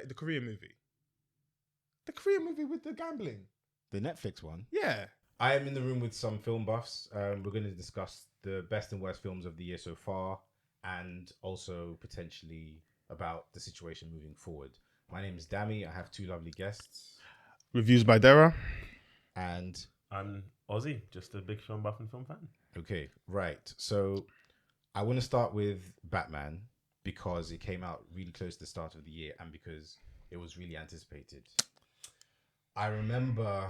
the Korean movie. The Korean movie with the gambling. The Netflix one. Yeah. I am in the room with some film buffs. We're going to discuss the best and worst films of the year so far, and also potentially about the situation moving forward. My name is Dami. I have two lovely guests. ReviewsbyDera. And I'm Ozzy, just a big film buff and film fan. okay, right. So I want to start with Batman because it came out really close to the start of the year and because it was really anticipated. I remember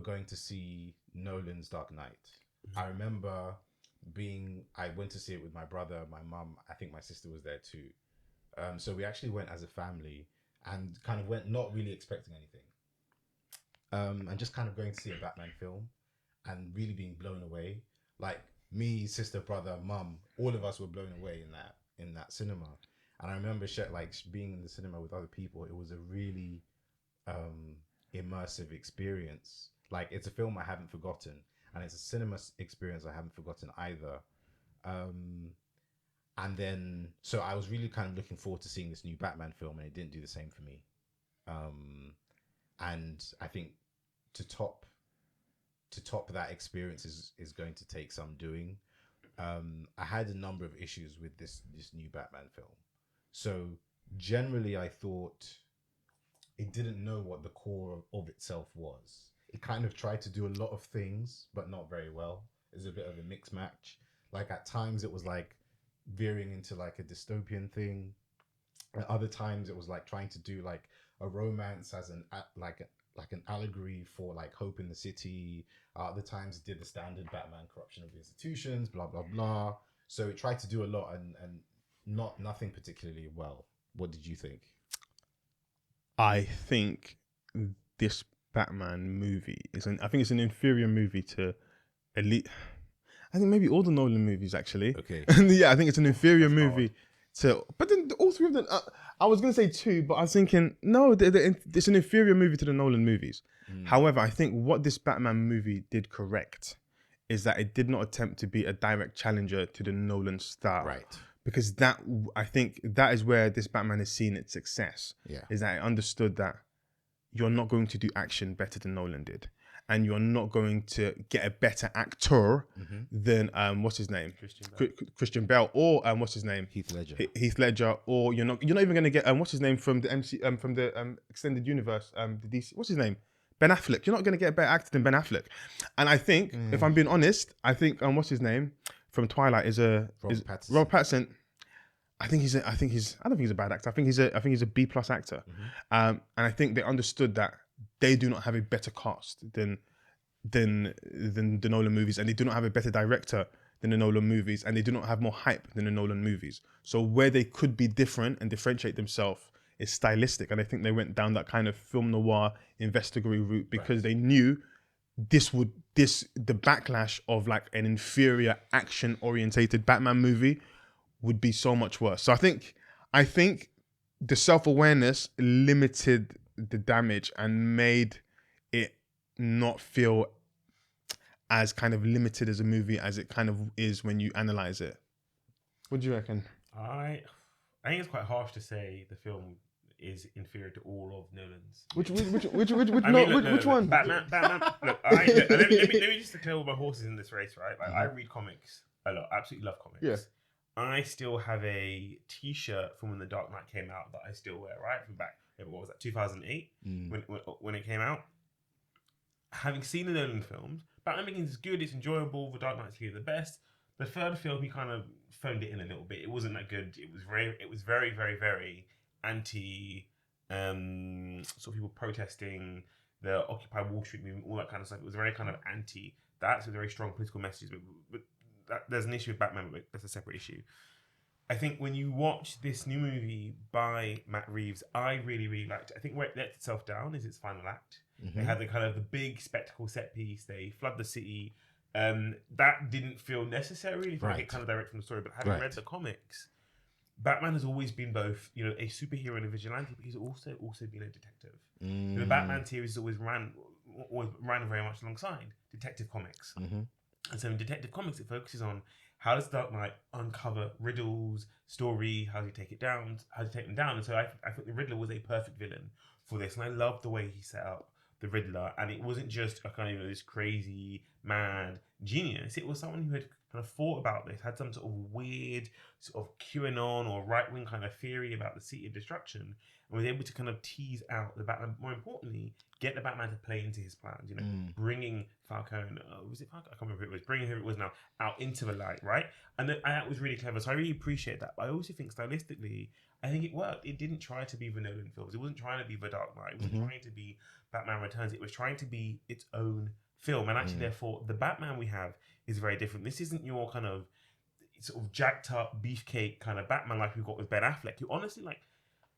going to see Nolan's Dark Knight. I remember I went to see it with my brother, my mum, I think my sister was there too. So we actually went as a family and kind of went not really expecting anything. And just kind of going to see a Batman film and really being blown away. Like me, sister, brother, mum, all of us were blown away in that cinema. And I remember being in the cinema with other people. It was a really immersive experience. Like, it's a film I haven't forgotten, and it's a cinema experience I haven't forgotten either. And then, so I was really kind of looking forward to seeing this new Batman film, and it didn't do the same for me. And I think to top that experience is going to take some doing. I had a number of issues with this new Batman film. So generally, I thought it didn't know what the core of itself was. It kind of tried to do a lot of things, but not very well. It was a bit of a mixed match. Like, at times it was like veering into like a dystopian thing. At other times it was like trying to do like a romance as an allegory for like hope in the city. Other times it did the standard Batman corruption of the institutions, blah blah blah. So it tried to do a lot and nothing particularly well. What did you think? I think this Batman movie I think it's an inferior movie to Elite. I think maybe all the Nolan movies actually. Okay. Yeah, I think it's an inferior movie to. But then all three of them. I was gonna say two, but I was thinking no. It's an inferior movie to the Nolan movies. However, I think what this Batman movie did correct is that it did not attempt to be a direct challenger to the Nolan style. Right. Because I think that is where this Batman has seen its success. Yeah. Is that it understood that you're not going to do action better than Nolan did. And you're not going to get a better actor than, what's his name? Christian Bale. Or, what's his name? Heath Ledger. Heath Ledger. Or you're not even going to get, what's his name from the from the extended universe? The DC, what's his name? Ben Affleck. You're not going to get a better actor than Ben Affleck. And I think, if I'm being honest, I think, what's his name? From Twilight Robert Pattinson. I don't think he's a bad actor. I think he's a B+ actor. And I think they understood that they do not have a better cast than the Nolan movies, and they do not have a better director than the Nolan movies, and they do not have more hype than the Nolan movies. So where they could be different and differentiate themselves is stylistic, and I think they went down that kind of film noir investigatory route because they knew the backlash of like an inferior action orientated Batman movie would be so much worse. So I think the self-awareness limited the damage and made it not feel as kind of limited as a movie as it kind of is when you analyze it. What do you reckon? I think it's quite harsh to say the film is inferior to all of Nolan's. Which one? Batman. Look, let me just declare all my horses in this race, right? Like, I read comics a lot. I absolutely love comics. Yeah. I still have a T-shirt from when The Dark Knight came out that I still wear, right? From back, what was that, 2008? When it came out. Having seen the Nolan films, Batman Begins is good, it's enjoyable, The Dark Knight's clearly the best. The third film, he kind of phoned it in a little bit. It wasn't that good. It was very, very, very anti, sort of people protesting, the Occupy Wall Street movement, all that kind of stuff. It was very kind of anti that, so very strong political messages. But there's an issue with Batman, but that's a separate issue. I think when you watch this new movie by Matt Reeves, I really, really liked it. I think where it lets itself down is its final act. They had the kind of the big spectacle set piece. They flood the city. That didn't feel necessary. If I get kind of direct from the story, but having read the comics, Batman has always been both, a superhero and a vigilante, but he's also been a detective. The Batman series always ran very much alongside Detective Comics. And so in Detective Comics, it focuses on how does Dark Knight uncover Riddle's story? How do you take it down? How do you take them down? And so I think the Riddler was a perfect villain for this, and I love the way he set up the Riddler, and it wasn't just a kind of this crazy mad genius. It was someone who had kind of thought about this, had some sort of weird sort of QAnon or right wing kind of theory about the City of Destruction, and was able to kind of tease out the Batman. More importantly, get the Batman to play into his plans. You know, bringing Falcone, was it Falcone? I can't remember who it was. Bringing who it was now out into the light, right? And that was really clever. So I really appreciate that. But I also think stylistically, I think it worked. It didn't try to be the Nolan films. It wasn't trying to be the Dark Knight. It wasn't trying to be Batman Returns. It was trying to be its own film. And actually, therefore, the Batman we have is very different. This isn't your kind of sort of jacked up beefcake kind of Batman like we've got with Ben Affleck. You honestly like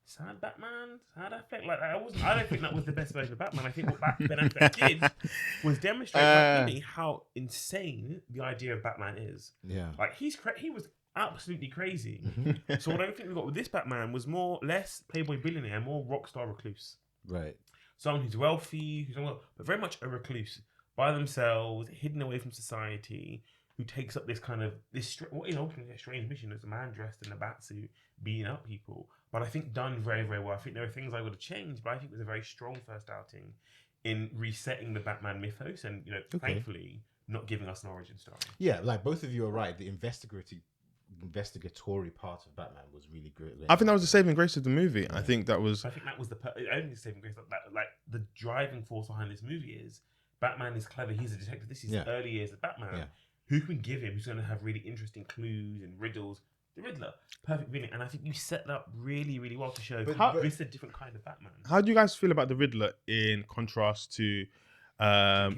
sad Batman, sad Affleck. Like I don't think that was the best version of Batman. I think what Ben Affleck did was demonstrate like, how insane the idea of Batman is. Yeah, like he was absolutely crazy. So what I think we got with this Batman was less playboy billionaire, more rock star recluse. right. Someone who's wealthy, but very much a recluse, by themselves, hidden away from society, who takes up this kind of what is ultimately a strange mission as a man dressed in a batsuit beating up people. But I think done very, very well. I think there are things I would have changed, but I think it was a very strong first outing in resetting the Batman mythos, and thankfully not giving us an origin story. Yeah, like both of you are right. The investigatory part of Batman was really great. I think that was the saving grace of the movie. Yeah. I think that was. I think that was the only saving grace. Like the driving force behind this movie is Batman is clever. He's a detective. This is the early years of Batman. Yeah. Who can give him? Who's going to have really interesting clues and riddles? The Riddler, perfect villain, and I think you set that up really, really well to show this is a different kind of Batman. How do you guys feel about the Riddler in contrast to? No.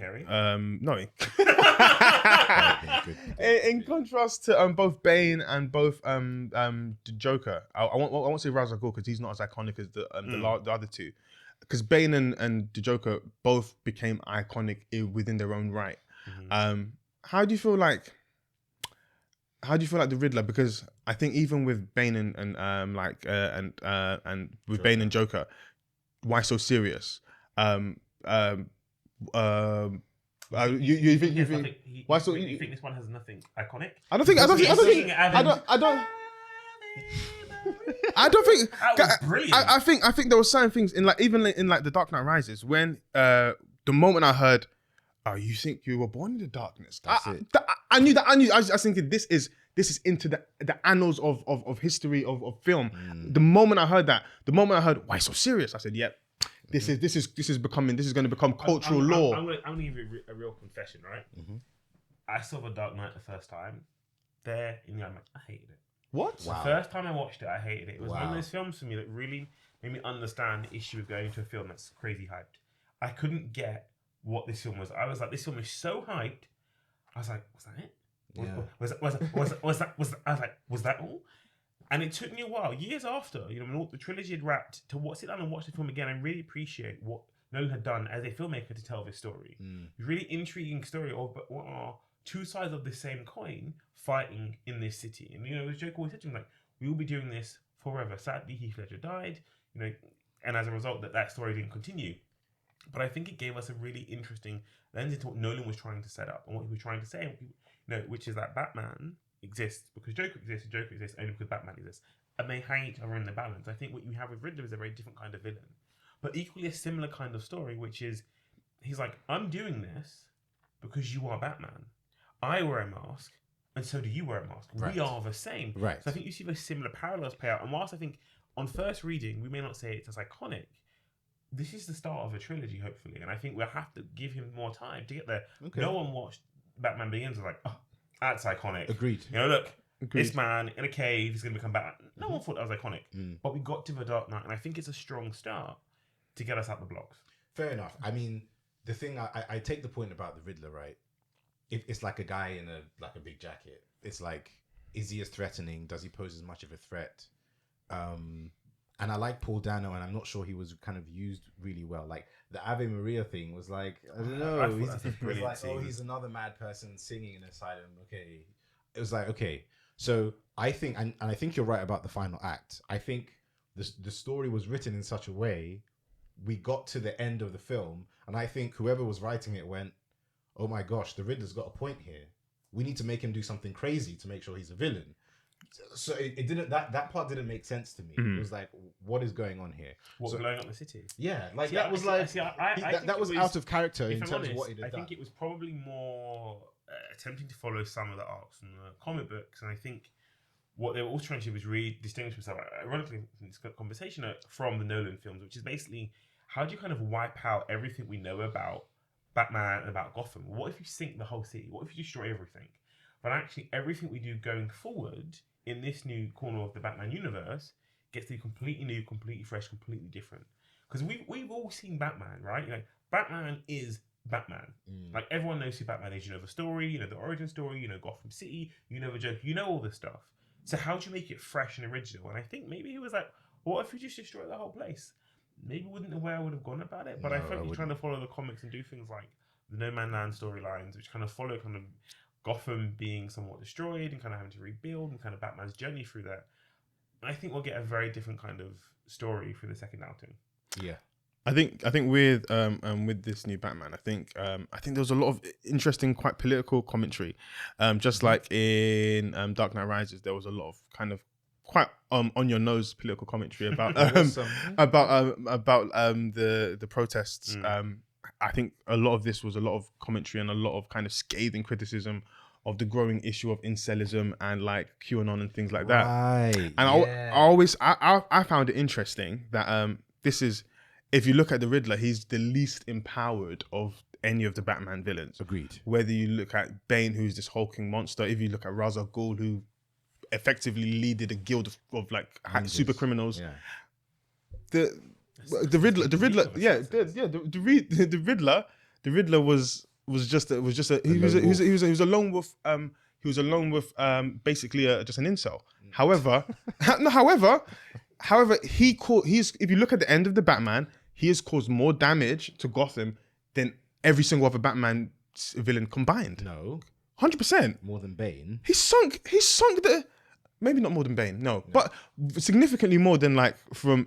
In contrast to both Bane and both the Joker, I won't say Ra's al Ghul because he's not as iconic as the other two. Because Bane and the Joker both became iconic within their own right. How do you feel like the Riddler? Because I think even with Bane and with Bane and Joker, why so serious? You think this one has nothing iconic? I don't think. That was brilliant. I think there were certain things in even in The Dark Knight Rises when the moment I heard, "Oh, you think you were born in the darkness?" I knew that. I was thinking this is into the annals of history of film. The moment I heard why so serious, I said, "Yep. This is going to become cultural law." I'm going to give you a real confession, right? I saw The Dark Knight the first time. There in the IMAX, I hated it. What? Wow. The first time I watched it, I hated it. It was one of those films for me that really made me understand the issue of going to a film that's crazy hyped. I couldn't get what this film was. I was like, this film is so hyped. I was like, was that it? Was that all? And it took me a while, years after, when the trilogy had wrapped, to sit down and watch the film again and really appreciate what Nolan had done as a filmmaker to tell this story. Really intriguing story of what are two sides of the same coin fighting in this city. And as Joker always said to him, like, we will be doing this forever. Sadly, Heath Ledger died, and as a result, that story didn't continue. But I think it gave us a really interesting lens into what Nolan was trying to set up and what he was trying to say, which is that Batman exists because Joker exists, and Joker exists only because Batman exists, and they hang each other in the balance. I think what you have with Riddler is a very different kind of villain, but equally a similar kind of story, which is he's like, I'm doing this because you are Batman. I wear a mask, and so do you wear a mask. Right. We are the same. Right. So I think you see those similar parallels play out. And whilst I think on first reading we may not say it's as iconic, this is the start of a trilogy, hopefully, and I think we'll have to give him more time to get there. Okay. No one watched Batman Begins and was like, oh, that's iconic. Agreed. Look, this man in a cave is going to become Batman. No one thought that was iconic. But we got to The Dark Knight, and I think it's a strong start to get us out the blocks. Fair enough. I mean, the thing, I take the point about the Riddler, right? If it's like a guy in a big jacket. It's like, is he as threatening? Does he pose as much of a threat? And I like Paul Dano, and I'm not sure he was kind of used really well. Like the Ave Maria thing was like, I don't know. He's like, oh, he's another mad person singing in an asylum. Okay. It was like, okay. So I think, and I think you're right about the final act. I think the story was written in such a way, we got to the end of the film, and I think whoever was writing it went, oh my gosh, the Riddler's got a point here. We need to make him do something crazy to make sure he's a villain. So it didn't, that part didn't make sense to me. It was like, what is going on here? What, So, blowing up the city? yeah, like See, that was like that was it out of character in If I'm terms honest, of what he I had think done. it was probably more attempting to follow some of the arcs from the comic books, and I think what they were also trying to do was really distinguish themselves, ironically, in this conversation, from the Nolan films, which is basically how do you kind of wipe out everything we know about Batman and about Gotham? What if you sink the whole city? What if you destroy everything? But actually, everything we do going forward in this new corner of the Batman universe gets to be completely new, completely fresh, completely different. Because we've all seen Batman, right? You know, Batman is Batman. Like everyone knows who Batman is. You know the story, you know the origin story, you know Gotham City, you know the joke, you know all this stuff. So how do you make it fresh and original? And I think maybe he was like, what if we just destroy the whole place? Maybe wouldn't the way I would have gone about it. But I think he's trying to follow the comics and do things like the No Man Land storylines, which kind of follow kind of Gotham being somewhat destroyed and kind of having to rebuild and kind of Batman's journey through that. I think we'll get a very different kind of story for the second outing. Yeah. I think with this new Batman, I think there was a lot of interesting, quite political commentary. Just like in Dark Knight Rises, there was a lot of kind of quite on your nose political commentary about the protests. I think a lot of this was a lot of commentary and a lot of kind of scathing criticism of the growing issue of incelism and like QAnon and things like that. Right. And I found it interesting that this is, if you look at the Riddler, he's the least empowered of any of the Batman villains. Agreed. Whether you look at Bane, who's this hulking monster, if you look at Ra's al Ghul, who effectively leaded a guild of like super criminals. Yeah. The Riddler was just a lone wolf. He was a lone wolf, basically just an incel. However, if you look at the end of the Batman, he has caused more damage to Gotham than every single other Batman villain combined. No. 100%. More than Bane. He sunk the, maybe not more than Bane, no, but significantly more than like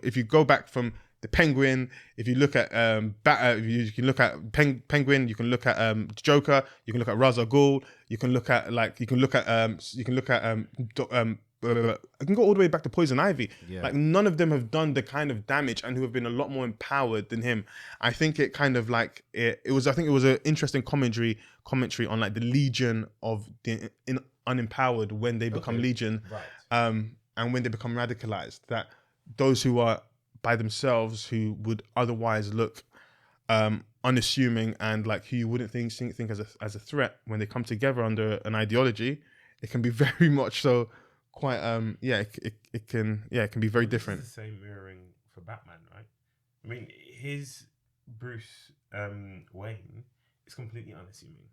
if you go back from the Penguin, if you look at you can look at Penguin, you can look at Joker, you can look at Ra's al Ghul, you can look at I can go all the way back to Poison Ivy. Yeah. Like none of them have done the kind of damage and who have been a lot more empowered than him. I think it kind of like it was an interesting commentary on like the legion of the unempowered when they become legion, right. And when they become radicalized. That those who are by themselves, who would otherwise look unassuming and like who you wouldn't think as a threat, when they come together under an ideology, it can be very much so. Quite it can be very different. It's the same mirroring for Batman, right? I mean, his Bruce Wayne is completely unassuming.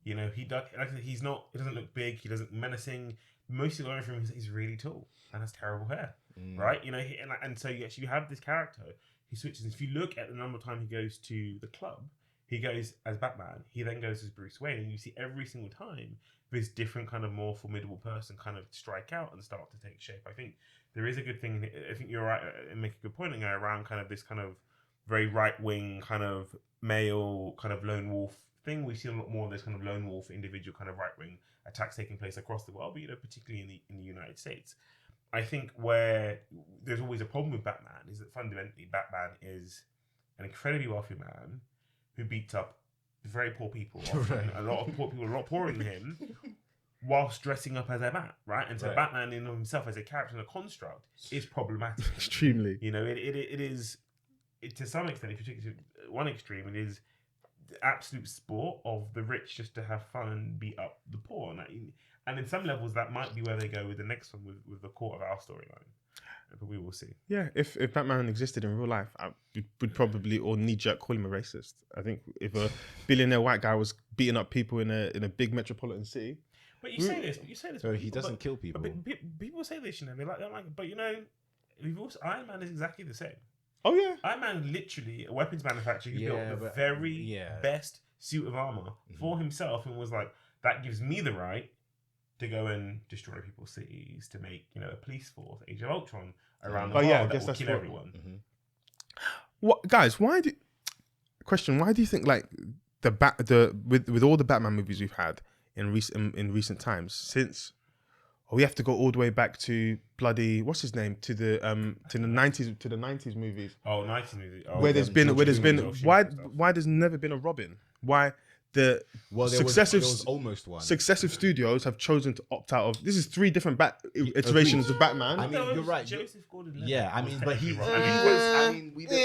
You know, he doesn't look big, he doesn't menacing. Most of the from him, he's really tall and has terrible hair, right? You know, and so you actually have this character who switches. If you look at the number of time he goes to the club, he goes as Batman, he then goes as Bruce Wayne, and you see every single time this different kind of more formidable person kind of strike out and start to take shape. I think there is a good thing. I think you're right and make a good point around kind of this kind of very right wing kind of male kind of lone wolf thing. We see a lot more of this kind of lone wolf individual kind of right wing attacks taking place across the world, but you know, particularly in the United States. I think where there's always a problem with Batman is that fundamentally Batman is an incredibly wealthy man who beats up very poor people, Right. a lot of poor people, a lot poorer than him, whilst dressing up as a bat, right? And so Right. Batman in himself as a character and a construct is problematic. Extremely. You know, it is to some extent, if you take it to one extreme, it is the absolute sport of the rich just to have fun and beat up the poor. And in some levels, that might be where they go with the next one with the Court of Owls storyline. But we will see. Yeah, if Batman existed in real life, I would probably all knee-jerk call him a racist. I think if a billionaire white guy was beating up people in a big metropolitan city, But you say this. So he doesn't kill people. But people say this, you know, they're like, but you know, Iron Man is exactly the same. oh yeah, Iron Man, literally a weapons manufacturer who Yeah, built the but- very yeah. best suit of armor for himself, and was like, that gives me the right to go and destroy people's cities, to make, you know, a police force, Age of Ultron, around the Oh, world yeah, I that guess will that's kill what- everyone. what guys? Why do you think like with all the Batman movies we've had, in recent times. Since we have to go all the way back to bloody what's his name to the 90s movies. Oh, 90s movie. Oh, Where there's been George why there's never been a Robin? Why the Well, there successive was almost one. successive studios have chosen to opt out of this is 3 different iterations of Batman. I mean, you're right. Joseph Gordon-Levitt. Yeah, I mean, but he was was. I mean, we don't.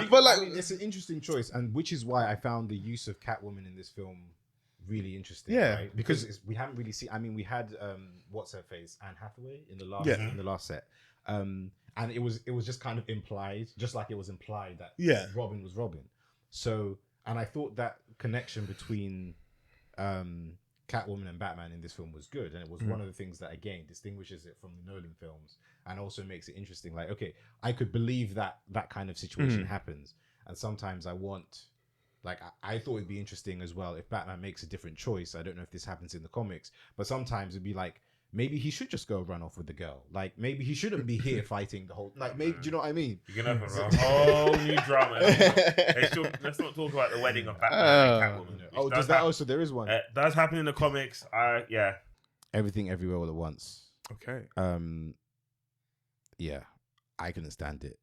But like, I mean, it's an interesting choice, and which is why I found the use of Catwoman in this film really interesting. Yeah, right? Because we haven't really seen. I mean, we had what's her face, Anne Hathaway in the last set, and it was just kind of implied, just like it was implied that Robin was Robin. So, and I thought that connection between Catwoman and Batman in this film was good, and it was one of the things that again distinguishes it from the Nolan films, and also makes it interesting. Like, okay, I could believe that kind of situation happens, and sometimes I want, like, I thought it'd be interesting as well if Batman makes a different choice. I don't know if this happens in the comics, but sometimes it'd be like, maybe he should just go run off with the girl. Like, maybe he shouldn't be here fighting the whole. Like, maybe, do you know what I mean? You're gonna have a whole new drama. Let's not talk about the wedding of Batman and Catwoman. Oh, does that also? There is one. Does happen in the comics. Yeah. Everything, everywhere, all at once. okay. Yeah, I couldn't stand it.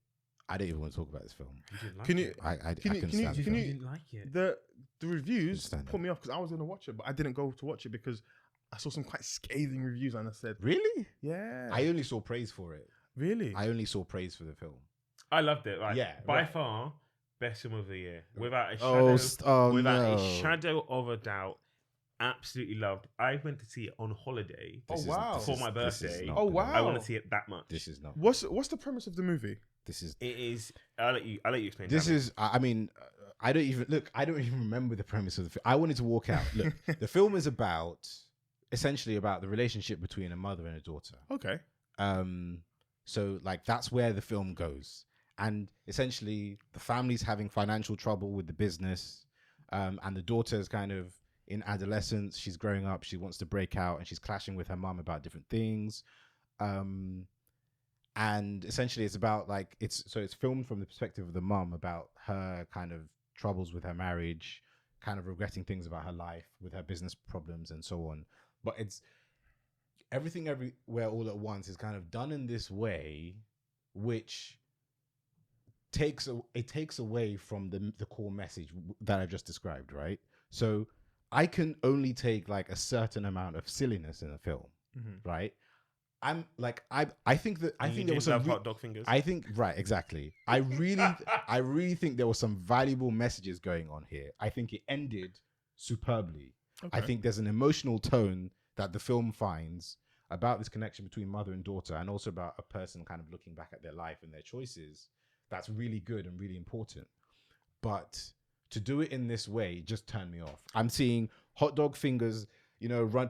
I don't even want to talk about this film. You didn't like Can you? it. I couldn't stand it. You didn't like it. The reviews Understand put me off because I was gonna watch it, but I didn't go to watch it because I saw some quite scathing reviews and I said, Really? yeah, I only saw praise for it. really. I only saw praise for the film. I loved it. Like, Yeah, by right. far, best film of the year, without a Oh, shadow, without no. a shadow of a doubt. Absolutely loved. I went to see it on holiday. This wow. is- For my this is birthday. not Oh, gonna wow. work. I want to see it that much. This is not. What's the premise of the movie? This is. It is. I'll let you explain. This Damien. is. I mean, I don't even remember the premise of the film. I wanted to walk out. Look, the film is essentially about the relationship between a mother and a daughter. Okay. So like that's where the film goes, and essentially the family's having financial trouble with the business, and the daughter's kind of in adolescence. She's growing up. She wants to break out, and she's clashing with her mum about different things. And essentially it's about like it's filmed from the perspective of the mum about her kind of troubles with her marriage, kind of regretting things about her life with her business problems and so on. But it's everything everywhere all at once is kind of done in this way, which takes away from the core message that I've just described, right? So I can only take like a certain amount of silliness in a film, right? I'm like I think there was some hot dog fingers. I think right, exactly. I really think there were some valuable messages going on here. I think it ended superbly. Okay. I think there's an emotional tone that the film finds about this connection between mother and daughter, and also about a person kind of looking back at their life and their choices. That's really good and really important. But to do it in this way just turned me off. I'm seeing hot dog fingers,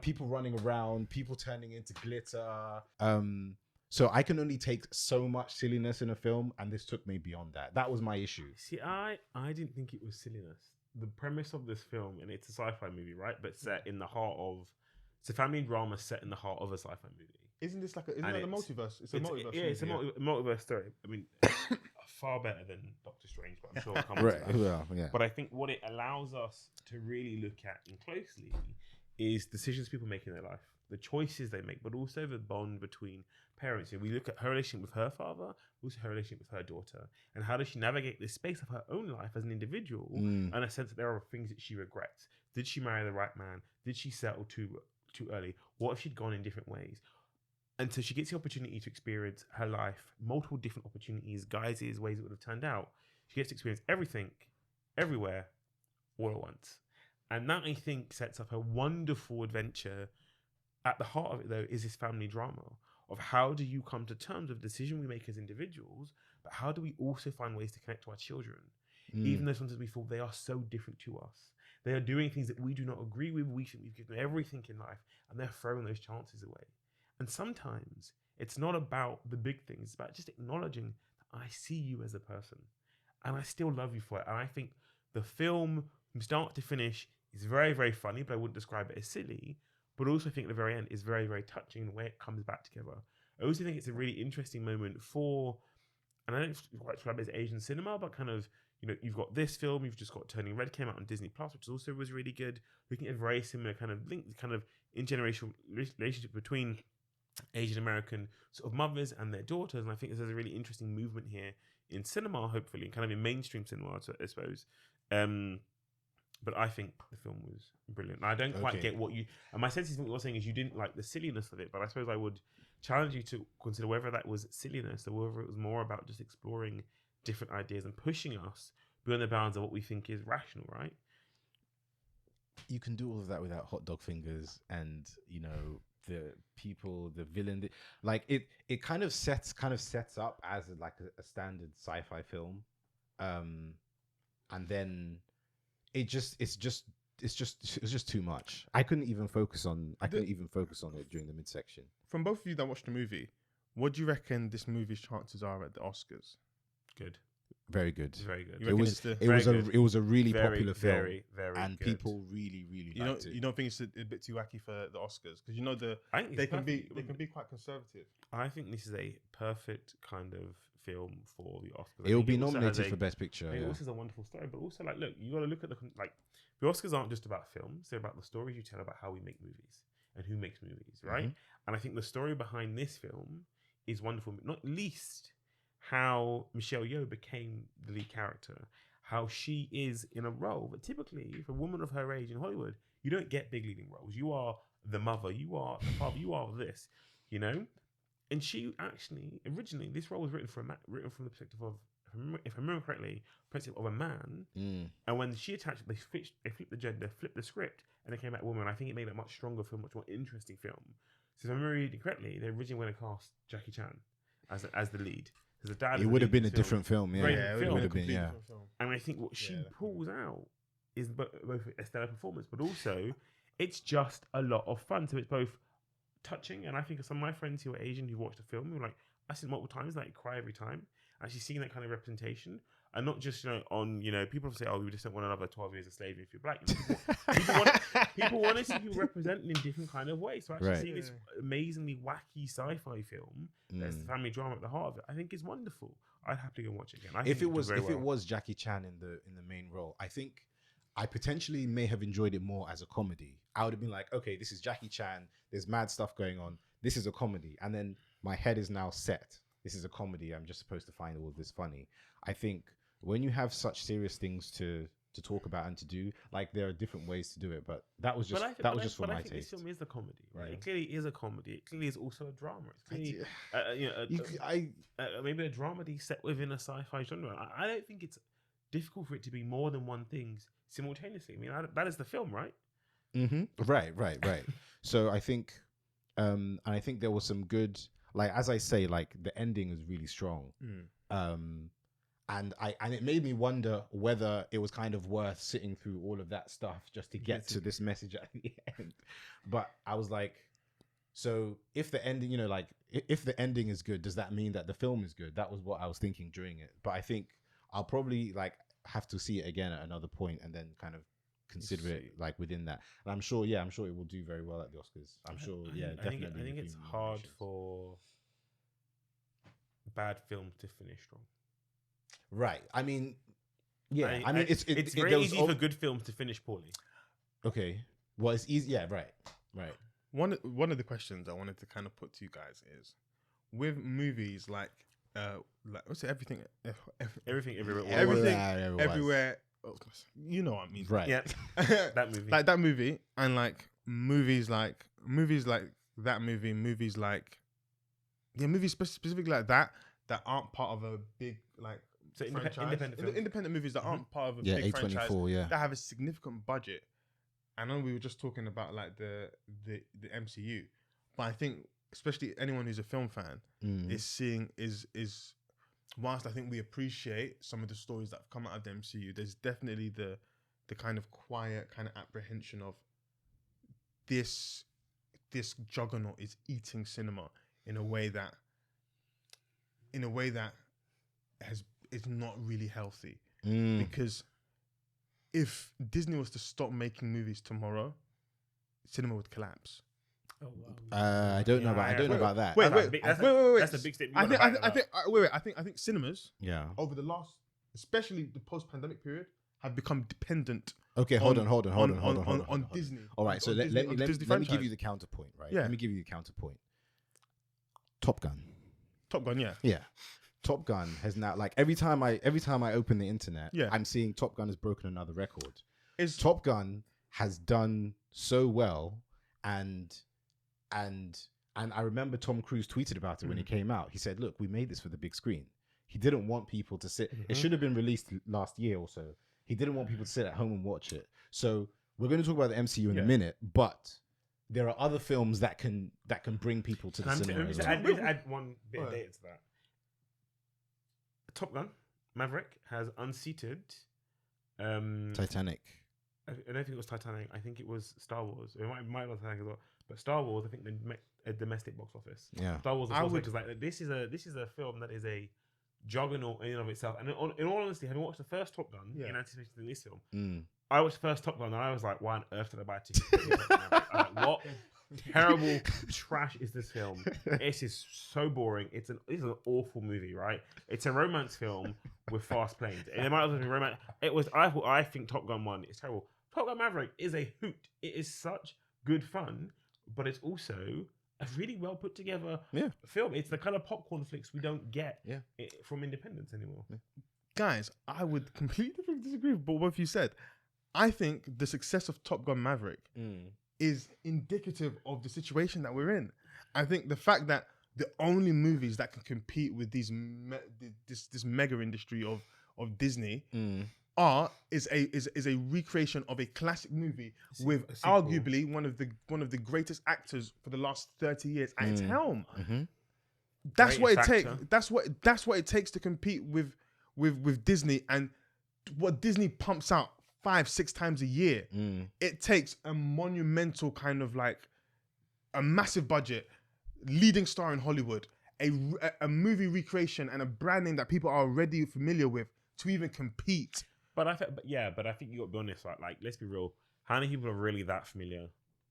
people running around, people turning into glitter. So I can only take so much silliness in a film, and this took me beyond that. That was my issue. See, I didn't think it was silliness. The premise of this film, and it's a sci-fi movie, right? But set in the heart of, it's a family drama set in the heart of a sci-fi movie. Isn't this like a multiverse? It's a multiverse. Yeah, it's a multiverse story. I mean, far better than Doctor Strange, but I'm sure we'll come on to that. Well, yeah. But I think what it allows us to really look at and closely is decisions people make in their life, the choices they make, but also the bond between parents. And we look at her relationship with her father, also her relationship with her daughter, and how does she navigate this space of her own life as an individual, and a sense that there are things that she regrets. Did she marry the right man? Did she settle too early? What if she'd gone in different ways? And so she gets the opportunity to experience her life, multiple different opportunities, guises, ways it would have turned out. She gets to experience everything, everywhere, all at once. And that, I think, sets up a wonderful adventure. At the heart of it, though, is this family drama of how do you come to terms with the decision we make as individuals, but how do we also find ways to connect to our children? Even though sometimes we feel they are so different to us. They are doing things that we do not agree with. We think we've given them everything in life, and they're throwing those chances away. And sometimes it's not about the big things. It's about just acknowledging that I see you as a person and I still love you for it. And I think the film from start to finish is very, very funny, but I wouldn't describe it as silly. But also I think at the very end is very, very touching in the way it comes back together. I also think it's a really interesting moment for, and I don't quite describe it as Asian cinema, but kind of, you've got this film, you've just got Turning Red came out on Disney Plus, which also was really good. Looking at a very similar kind of link, kind of intergenerational relationship between Asian American sort of mothers and their daughters, and I think there's a really interesting movement here in cinema, hopefully, kind of in mainstream cinema, I suppose. But I think the film was brilliant. I don't quite get what you... And my sense is what you're saying is you didn't like the silliness of it, but I suppose I would challenge you to consider whether that was silliness or whether it was more about just exploring different ideas and pushing us beyond the bounds of what we think is rational, right? You can do all of that without hot dog fingers and, the people, the villain. Like, it kind of sets up as a standard sci-fi film. And then... It's just too much. I couldn't even focus on it during the midsection. From both of you that watched the movie, what do you reckon this movie's chances are at the Oscars? Good. Very good. Very good. You reckon It was a really popular film, very, very and good. people really liked it. You don't think it's a bit too wacky for the Oscars because I think they can be quite conservative. I think this is a perfect kind of film for the Oscars. It will be nominated for Best Picture. It also is a wonderful story, but also look, you got to look at the Oscars aren't just about films; they're about the stories you tell about how we make movies and who makes movies, right? Mm-hmm. And I think the story behind this film is wonderful, not least how Michelle Yeoh became the lead character, how she is in a role. But typically, for a woman of her age in Hollywood, you don't get big leading roles. You are the mother, you are the father, you are this, And she actually, originally, this role was written from the perspective of, if I remember correctly, perspective of a man. And when she attached it, they flipped the gender, flipped the script, and it came back a woman. I think it made a much stronger film, much more interesting film. So if I remember reading correctly, they originally went to cast Jackie Chan as the lead. The dad it would have been a different film, yeah. It would have been, yeah. And I think what she pulls out is both a stellar performance, but also it's just a lot of fun. So it's both touching, and I think some of my friends who are Asian who watched the film who were like, I've seen it multiple times, like cry every time. Actually seeing that kind of representation, and not just people say, oh, we just don't want another 12 years of slavery if you're black. People want to see people represented in different kind of ways. So actually seeing this amazingly wacky sci-fi film that's the family drama at the heart of it, I think is wonderful. I'd have to go and watch it again. If it was Jackie Chan in the main role, I think I potentially may have enjoyed it more as a comedy. I would have been like, okay, this is Jackie Chan. There's mad stuff going on. This is a comedy, and then my head is now set. This is a comedy. I'm just supposed to find all of this funny. I think when you have such serious things to talk about and to do, like there are different ways to do it. But that was just for my taste. I think this film is a comedy, right? It clearly is a comedy. It clearly is also a drama. It's clearly, maybe a dramedy set within a sci-fi genre. I don't think it's difficult for it to be more than one thing simultaneously. I mean, that is the film, right? Mm-hmm. Right. So I think, and I think there was some good. Like, as I say, like the ending was really strong. And it made me wonder whether it was kind of worth sitting through all of that stuff just to get to this message at the end. But I was like, so if the ending, if the ending is good, does that mean that the film is good? That was what I was thinking during it. But I think I'll probably have to see it again at another point and then kind of consider it within that. And I'm sure it will do very well at the Oscars. I'm sure, definitely. I think it's hard for bad films to finish strong. Right. I mean, it's very easy for good films to finish poorly. Okay. Well, it's easy. Yeah. Right. One of the questions I wanted to kind of put to you guys is, with movies what's it? Everything, everywhere. Oh, you know what I mean, right? Yeah, that movie, that movie, and movies like that movie, movies specifically like that aren't part of a big franchise. Independent movies that aren't part of a big franchise that have a significant budget. I know we were just talking about the MCU, but I think especially anyone who's a film fan is whilst I think we appreciate some of the stories that have come out of the MCU, there's definitely the kind of quiet kind of apprehension of this juggernaut is eating cinema in a way that is not really healthy. Because if Disney was to stop making movies tomorrow, cinema would collapse. Oh, wow. I don't know about that. Wait. That's a big statement. I think cinemas. Yeah. Over the last especially the post-pandemic period, have become dependent. Okay, hold on. On Disney. All right, so on let Disney- me on let Disney me give franchise. you the counterpoint, right? Yeah. Let me give you the counterpoint. Top Gun. Top Gun, yeah. Yeah. Top Gun has now, like, every time I open the internet, Yeah. I'm seeing Top Gun has broken another record. It's Top Gun has done so well, and I remember Tom Cruise tweeted about it when it came out. He said, "Look, we made this for the big screen." He didn't want people to sit. It should have been released last year or so. He didn't want people to sit at home and watch it. So we're going to talk about the MCU in a minute, but there are other films that can bring people to the cinema. Let me add one bit of data to that. Top Gun Maverick has unseated. Titanic. I don't think it was Titanic. I think it was Star Wars. It might have been Titanic as well. But Star Wars, I think they met a domestic box office. Yeah. Star Wars is like this is a film that is a juggernaut in and of itself. And in all honesty, having watched the first Top Gun in anticipation of this film, I watched the first Top Gun and I was like, why on earth did I buy a ticket? I was like, what terrible trash is this film? It is so boring. This is an awful movie, right? It's a romance film with fast planes. And it might as well be romance. I think Top Gun 1 is terrible. Top Gun Maverick is a hoot. It is such good fun, but it's also a really well put together film. It's the kind of popcorn flicks we don't get from independents anymore. Guys, I would completely disagree with what you said. I think the success of Top Gun Maverick is indicative of the situation that we're in. I think the fact that the only movies that can compete with this mega industry of Disney is a recreation of a classic movie with arguably one of the greatest actors for the last 30 years at its helm. That's what it takes. That's what it takes to compete with Disney, and what Disney pumps out 5-6 times a year. It takes a monumental kind of like a massive budget, leading star in Hollywood, a movie recreation and a brand name that people are already familiar with to even compete. But I think you got to be honest, right? Like, let's be real. How many people are really that familiar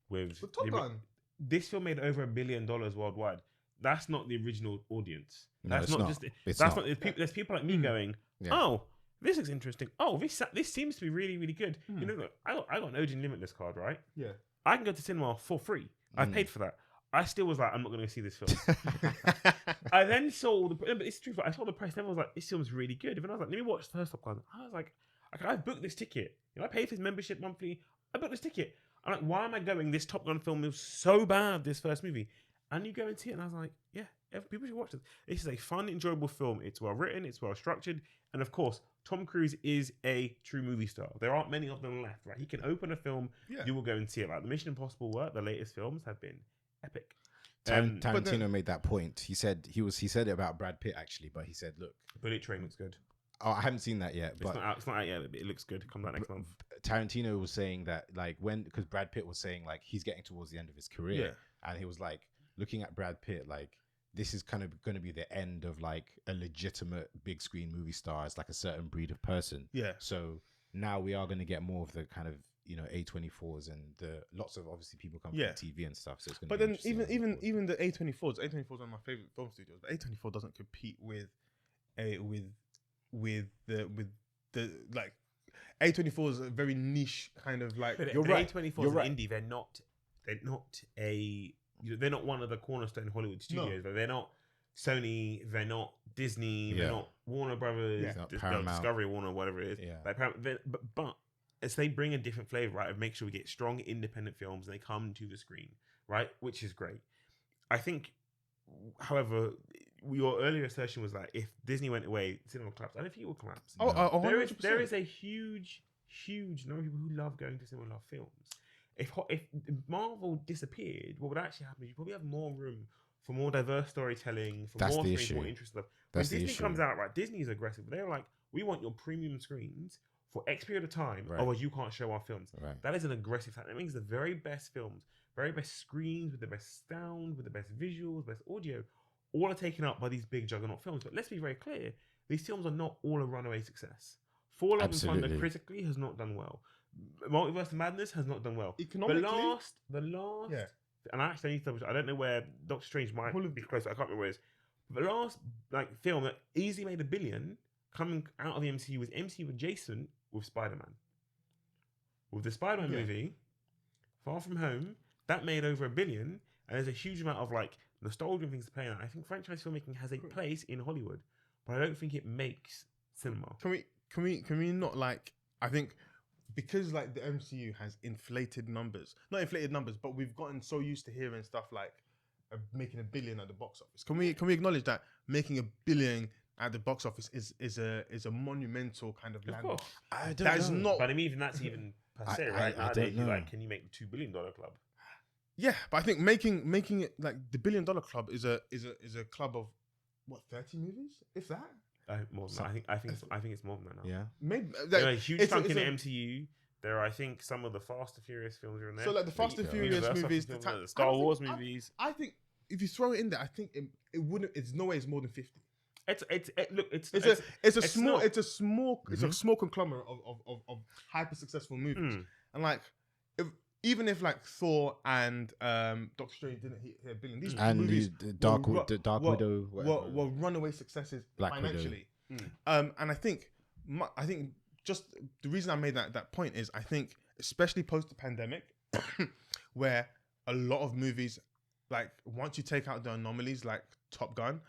with Top Gun? This film made over $1 billion worldwide. That's not the original audience. No, That's it's not not. just. It's That's not. not. There's people like me going, oh, this looks interesting. Oh, this seems to be really, really good. You know, look, I got an Odeon Limitless card, right? Yeah. I can go to cinema for free. I paid for that. I still was like, I'm not going to see this film. I then saw but it's true. I saw the press. And everyone was like, this film's really good. And I was like, let me watch the first Top Gun. I was like, okay, I've booked this ticket. I paid for his membership monthly. I booked this ticket. I'm like, why am I going? This Top Gun film was so bad, this first movie. And you go and see it, and I was like, yeah, people should watch this. This is a fun, enjoyable film. It's well written, it's well structured, and of course, Tom Cruise is a true movie star. There aren't many of them left, right? He can open a film, you will go and see it. Like the Mission Impossible work, the latest films have been epic. Tarantino made that point. He said it about Brad Pitt actually, but he said, look, Bullet Train looks good. Oh, I haven't seen that yet. But it's not out yet, but it looks good. Come out next month. Tarantino was saying that, like, because Brad Pitt was saying, like, he's getting towards the end of his career. And he was like, looking at Brad Pitt, like, this is kind of going to be the end of, like, a legitimate big screen movie star. It's like a certain breed of person. Yeah. So now we are going to get more of the kind of, you know, A24s and the lots of obviously people come from TV and stuff. So it's going to be then even the A24s is one of my favorite film studios. But A24 doesn't compete with the like A24 is a very niche kind of like. But you're right. A24 is an indie. They're not one of the cornerstone Hollywood studios. No. They're not Sony. They're not Disney. They're not Warner Brothers. Discovery, Warner, whatever it is. Yeah. Like, but as they bring a different flavor, right, of make sure we get strong independent films and they come to the screen, right, which is great. I think, however, your earlier assertion was that if Disney went away, cinema will collapse. I don't think it will collapse. There is a huge number of people who love going to cinema and love films. If Marvel disappeared, what would actually happen is you probably have more room for more diverse storytelling, for more screens, more interesting stuff. When Disney comes out, right, Disney is aggressive. They're like, we want your premium screens for X period of time, otherwise you can't show our films. Right. That is an aggressive fact. That means the very best films, very best screens with the best sound, with the best visuals, best audio, all are taken up by these big juggernaut films. But let's be very clear, these films are not all a runaway success. Fallout and Thunder critically has not done well. Multiverse of Madness has not done well. Economically? The last, and I need to, I don't know where Doctor Strange might be close. I can't remember where it is. The last film that easily made $1 billion coming out of the MCU was MCU adjacent with Spider-Man. With the Spider-Man Yeah. movie, Far From Home, that made over $1 billion, and there's a huge amount of like nostalgia and things to play on. I think franchise filmmaking has a place in Hollywood, but I don't think it makes cinema. Can we not like? I think because like the MCU has inflated numbers, not inflated numbers, but we've gotten so used to hearing stuff like making $1 billion at the box office. Can we acknowledge that making $1 billion at the box office is a monumental kind of landmark? course. I don't That is know. not. But I mean, even that's even passe, right? I Nowadays, don't know. you're like, can you make the $2 billion club? Yeah, but I think making it like the $1 billion club is a club of what, 30 movies, if that. More than that. I think it's more than that now. Yeah. Maybe There are a huge chunk in the it's MCU. There are, I think, some of the Fast and Furious films are in there. So like the Fast and Furious Universal movies, films, the the Star I don't Wars think- movies. I think if you throw it in there, I think it wouldn't. It's no way it's more than 50. It's It's a small conglomerate of hyper successful movies, and like even if like Thor and Doctor Strange didn't hit $1 billion, these two And movies the Dark were Widow, whatever. were runaway successes Black financially. And I think just the reason I made that point is I think especially post the pandemic, where a lot of movies, like once you take out the anomalies like Top Gun,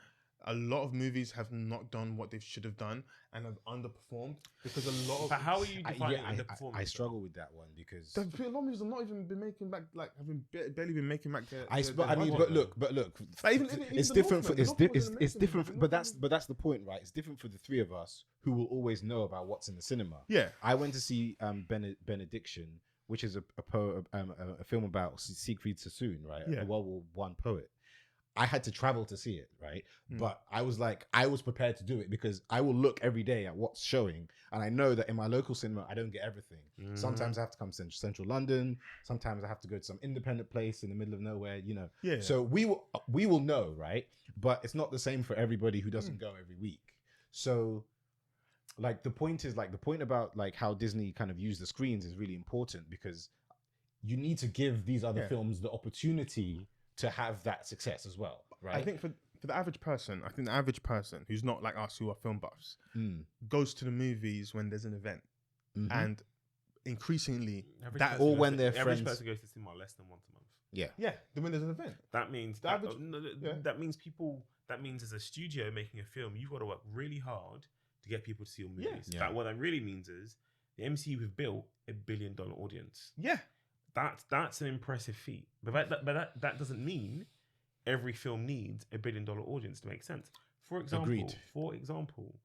a lot of movies have not done what they should have done and have underperformed because a lot of. But how are you defining I underperformance? struggle with that one because A lot of movies have not even been making back, like having barely been making back their. but look, Like, even it's the different. Northman, It's different. Northman, But that's the point, right? It's different for the three of us who will always know about what's in the cinema. Yeah. I went to see Benediction, which is a film about Siegfried Sassoon, right? Yeah. A World War I poet. I had to travel to see it, right? But I was prepared to do it because I will look every day at what's showing, and I know that in my local cinema I don't get everything. Sometimes I have to come to central London. Sometimes I have to go to some independent place in the middle of nowhere, you know. Yeah. So we will know, right? But it's not the same for everybody who doesn't go every week. So, like the point about like how Disney kind of used the screens is really important because you need to give these other films the opportunity to have that success as well, right? I think for the average person, who's not like us who are film buffs, goes to the movies when there's an event, and increasingly when their average friends- person goes to cinema less than once a month. yeah, when there's an event. That means The average- that means people. That means as a studio making a film, you've got to work really hard to get people to see your movies. Yeah. That what that really means is the MCU have built $1 billion audience. Yeah, That's an impressive feat. But that doesn't mean every film needs $1 billion audience to make sense. For example,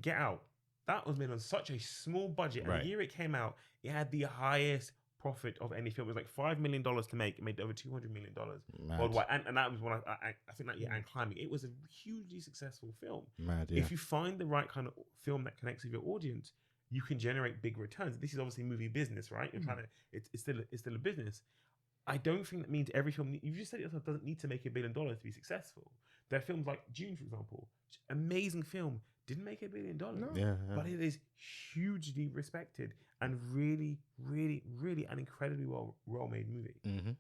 Get Out. That was made on such a small budget, and Right. the year it came out, it had the highest profit of any film. It was like $5 million to make. It made over $200 million Mad. worldwide, and that was when I think that year and climbing. It was a hugely successful film. Mad, yeah. If you find the right kind of film that connects with your audience, you can generate big returns. This is obviously movie business, right? You're trying to, it's still a business. I don't think that means every film, you just said it yourself, doesn't need to make $1 billion to be successful. There are films like Dune, for example, amazing film, didn't make $1 billion. Yeah. But it is hugely respected and really, really, really an incredibly well-made movie. Mm-hmm.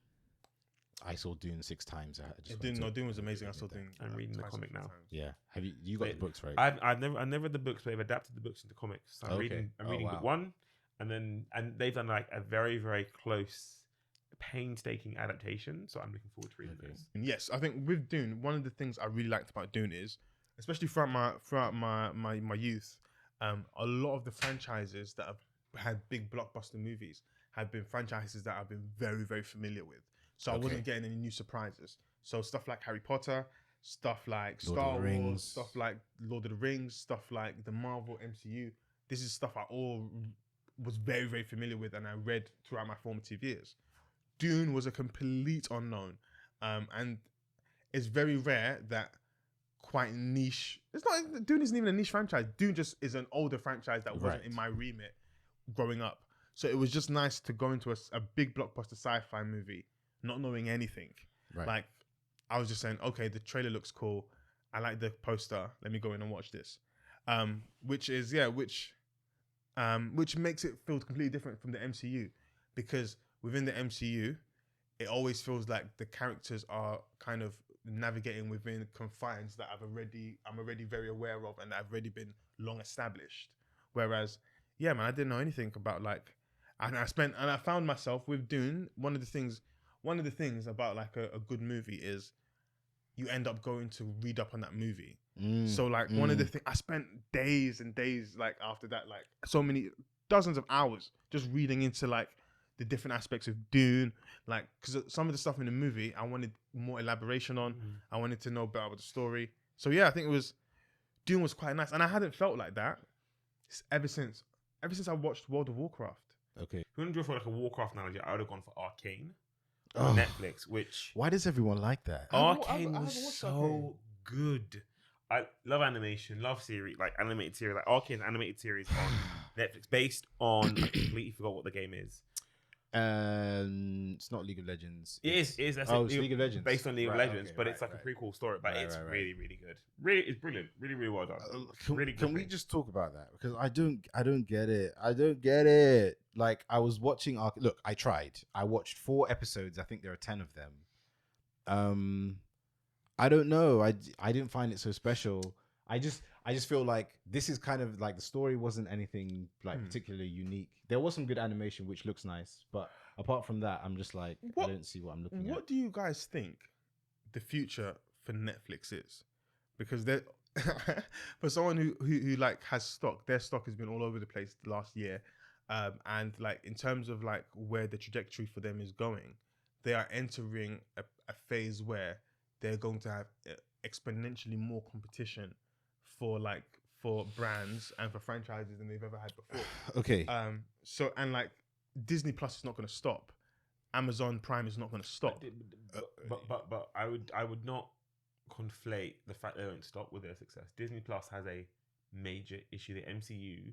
I saw Dune 6 times. Dune was amazing. I saw Dune. I'm reading the twice comic or three now. times. Yeah. Have you got the books, right? I've never read the books, but they've adapted the books into comics. So I'm Okay. reading wow. book one, and they've done like a very, very close, painstaking adaptation. So I'm looking forward to reading this. And yes, I think with Dune, one of the things I really liked about Dune is, especially throughout my youth, a lot of the franchises that have had big blockbuster movies have been franchises that I've been very, very familiar with. So I wasn't getting any new surprises. So stuff like Harry Potter, stuff like Star Wars, stuff like Lord of the Rings, stuff like the Marvel MCU. This is stuff I all was very, very familiar with and I read throughout my formative years. Dune was a complete unknown. And it's very rare that quite niche. Dune isn't even a niche franchise. Dune just is an older franchise that wasn't in my remit growing up. So it was just nice to go into a big blockbuster sci-fi movie, not knowing anything. Right. Like I was just saying, okay, the trailer looks cool. I like the poster. Let me go in and watch this. Which makes it feel completely different from the MCU, because within the MCU, it always feels like the characters are kind of navigating within confines that I'm already very aware of and that have already been long established. Whereas, yeah, man, I didn't know anything about like, and I found myself with Dune. One of the things about like a good movie is you end up going to read up on that movie. So like one of the things, I spent days and days like after that, like so many dozens of hours just reading into like the different aspects of Dune, like because some of the stuff in the movie I wanted more elaboration on. I wanted to know better about the story. So yeah, I think Dune was quite nice, and I hadn't felt like that ever since I watched World of Warcraft. Okay. If you want to go for like a Warcraft analogy, I would have gone for Arcane on Netflix, which Why does everyone like that? Arcane I was haven't watched so Arcane. good. I love animation, love series, like animated series, like Arcane's animated series on Netflix based on, I completely forgot what the game is. It's not League of Legends. It is. That's it's League of Legends. Based on League of Right, Legends, okay, but right, it's like right. a prequel story. But Right, it's right, right. really, really good. Really, it's brilliant. Really, really well done. Can really we gripping. just talk about that? Because I don't get it. I don't get it. Like I was watching look, I tried. I watched 4 episodes. I think there are 10 of them. I don't know. I didn't find it so special. I just feel like this is kind of like the story wasn't anything like particularly unique. There was some good animation which looks nice, but apart from that, I'm just like I don't see what I'm looking at. What do you guys think the future for Netflix is? Because for someone who like has stock, their stock has been all over the place the last year, and like in terms of like where the trajectory for them is going, they are entering a phase where they're going to have exponentially more competition for brands and for franchises than they've ever had before. Okay. So and like Disney Plus is not going to stop. Amazon Prime is not going to stop. But I would not conflate the fact they don't stop with their success. Disney Plus has a major issue. The MCU,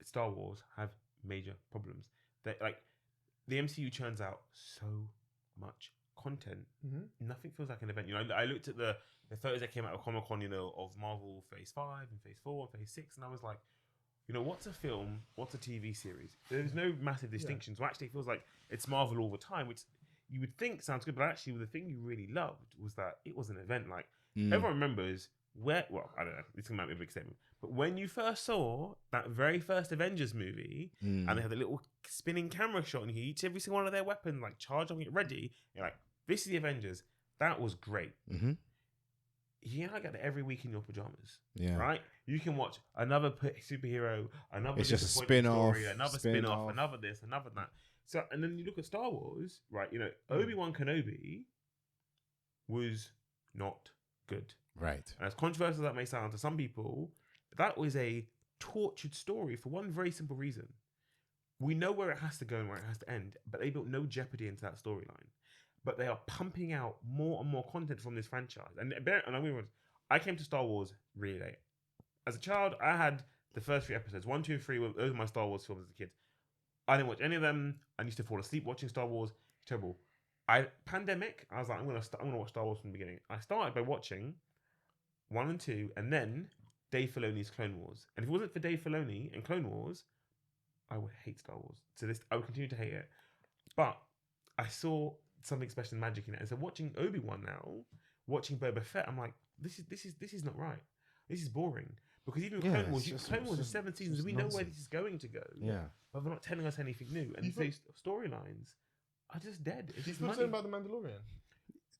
Star Wars have major problems. That like the MCU churns out so much content. Nothing feels like an event. You know, I looked at the photos that came out of Comic-Con, you know, of Marvel Phase 5 and Phase 4 and Phase 6, and I was like, you know, what's a film? What's a TV series? There's no massive distinctions. Well, actually, it feels like it's Marvel all the time, which you would think sounds good, but actually, the thing you really loved was that it was an event. Like everyone remembers I don't know, this might be a big statement, but when you first saw that very first Avengers movie, and they had a little spinning camera shot, and every single one of their weapons like charge on, get ready, you're like, this is the Avengers. That was great. You know, get that every week in your pajamas. Yeah. Right? You can watch another superhero, another It's just a disappointing spin-off, story, another spin-off, another this, another that. So, and then you look at Star Wars, right? You know, Obi-Wan Kenobi was not good. Right. And as controversial as that may sound to some people, that was a tortured story for one very simple reason. We know where it has to go and where it has to end, but they built no jeopardy into that storyline. But they are pumping out more and more content from this franchise. I came to Star Wars really late. As a child, I had the first 3 episodes. 1, 2, and 3 those were my Star Wars films as a kid. I didn't watch any of them. I used to fall asleep watching Star Wars. Terrible. Pandemic, I was like, I'm gonna watch Star Wars from the beginning. I started by watching 1 and 2, and then Dave Filoni's Clone Wars. And if it wasn't for Dave Filoni and Clone Wars, I would hate Star Wars. I would continue to hate it. But I saw something special and magic in it. And so watching Obi-Wan now, watching Boba Fett, I'm like, this is not right. This is boring. Because even Clone Wars is 7 seasons. We know where this is going to go. Yeah. But they're not telling us anything new. And these storylines are just dead. It's just You're money. saying about the Mandalorian.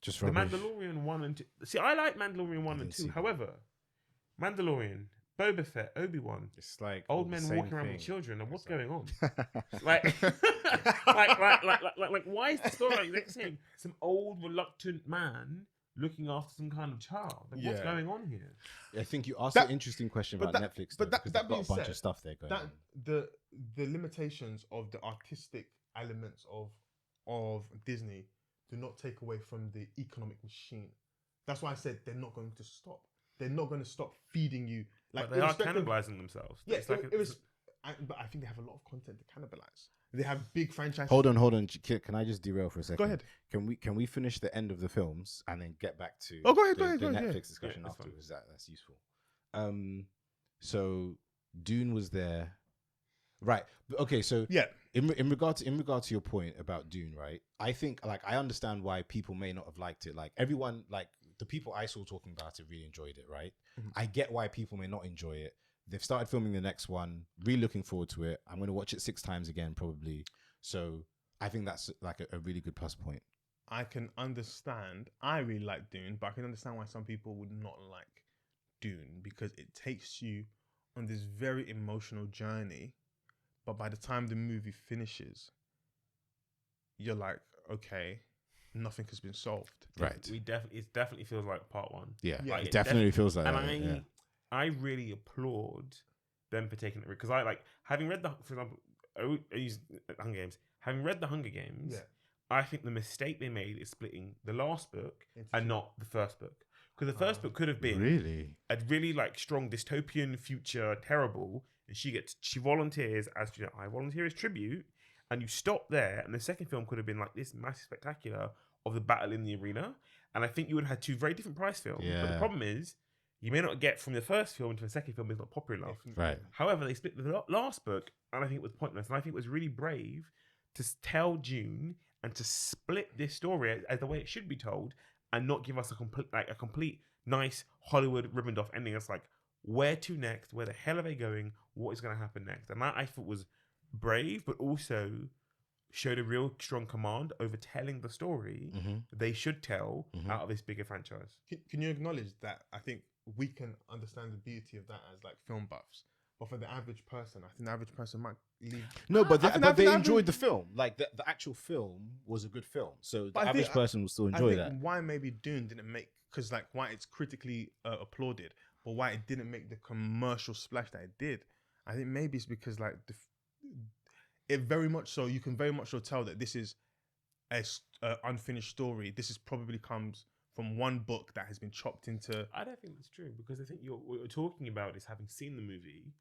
Just The rubbish. Mandalorian 1 and 2. See, I like Mandalorian 1 and 2. However, Mandalorian, Boba Fett, Obi-Wan, It's like old the men same walking around thing. with children, and what's going on? like, like, why is the story like they're saying some old reluctant man looking after some kind of child? Like, what's going on here? I think you asked That- an interesting question but about that- Netflix, but though, that- because that they've got being a bunch said, of stuff there going on. the limitations of the artistic elements of Disney do not take away from the economic machine. That's why I said they're not going to stop. They're not going to stop feeding you. Like But they are irrespective- cannibalizing themselves. Yeah, It's like but I think they have a lot of content to cannibalize. They have big franchises. Hold on. Can I just derail for a second? Go ahead. Can we finish the end of the films and then get back to Oh, go ahead, the go ahead, Netflix yeah. discussion Yeah, that's fine. afterwards? That's useful. So Dune was there, right? Okay, so Yeah. in regard to your point about Dune, right? I think like I understand why people may not have liked it. Like everyone, like the people I saw talking about it really enjoyed it, right? Mhm. I get why people may not enjoy it. They've started filming the next one. Really looking forward to it. I'm going to watch it 6 times again, probably. So I think that's like a really good plus point. I can understand. I really like Dune, but I can understand why some people would not like Dune because it takes you on this very emotional journey. But by the time the movie finishes, you're like, okay, nothing has been solved. Right. It definitely feels like part one. Yeah. Yeah, It definitely feels like And that. I really applaud them for taking it because I like having read for example, I use Hunger Games. Having read the Hunger Games, Yeah. I think the mistake they made is splitting the last book Into and two. not the first book. Because the first book could have been Really? a really like strong dystopian future, terrible, and she volunteers as I volunteer as tribute, and you stop there, and the second film could have been like this massive spectacular of the battle in the arena, and I think you would have had 2 very different price films. But the Yeah. problem is, you may not get from the first film to the second film is not popular enough. Right. However, they split the last book, and I think it was pointless. And I think it was really brave to tell June and to split this story as the way it should be told, and not give us a complete nice Hollywood ribboned off ending. It's like, where to next? Where the hell are they going? What is going to happen next? And that I thought was brave, but also showed a real strong command over telling the story they should tell out of this bigger franchise. Can you acknowledge that? I think we can understand the beauty of that as like film buffs, but for the average person, I think the average person might leave. No, but I think they the enjoyed average- the film. Like the actual film was a good film. So the But I average think- person will still I enjoy think that. why maybe Dune didn't make, because like why it's critically applauded, but why it didn't make the commercial splash that it did. I think maybe it's because like it very much so you can very much so tell that this is a unfinished story. This is probably comes from one book that has been chopped into. I don't think that's true because I think what you're talking about is having seen the movie,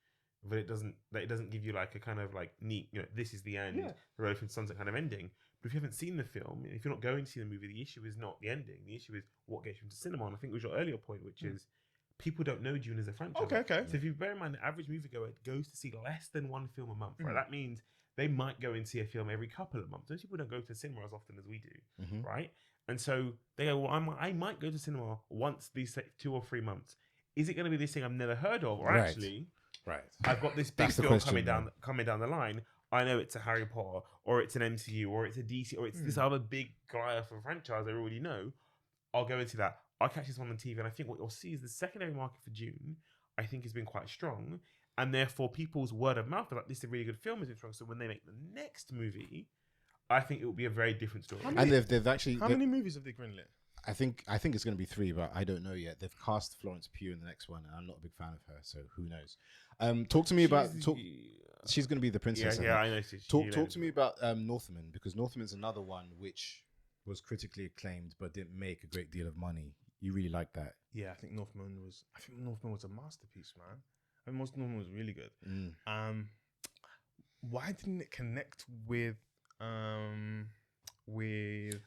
but it doesn't give you like a kind of like neat, this is the end, Yeah. the road from sunset kind of ending. But if you haven't seen the film, if you're not going to see the movie, the issue is not the ending. The issue is what gets you into cinema. And I think it was your earlier point, which is people don't know Dune as a franchise. Okay. So if you bear in mind the average moviegoer goes to see less than one film a month, right? That means they might go and see a film every couple of months. Those people don't go to cinema as often as we do, right? And so they go, well, I might go to cinema once these 2 or 3 months. Is it going to be this thing I've never heard of? Or Right. actually, Right. I've got this big That's the film question, coming down the line. I know it's a Harry Potter, or it's an MCU, or it's a DC, or it's this other big Goliath of a franchise I already know. I'll go into that. I'll catch this one on TV, and I think what you'll see is the secondary market for Dune, I think, has been quite strong, and therefore people's word of mouth are like, this is a really good film, is it strong? So when they make the next movie, I think it will be a very different story. And they've actually. How many movies have they greenlit? I think it's going to be 3, but I don't know yet. They've cast Florence Pugh in the next one, and I'm not a big fan of her, so who knows? Talk to me about. She's going to be the princess. Yeah, I know. Talk to me about Northman, because Northman's another one which was critically acclaimed but didn't make a great deal of money. You really like that? Yeah, I think Northman was a masterpiece, man. I think Northman was really good. Why didn't it connect with? I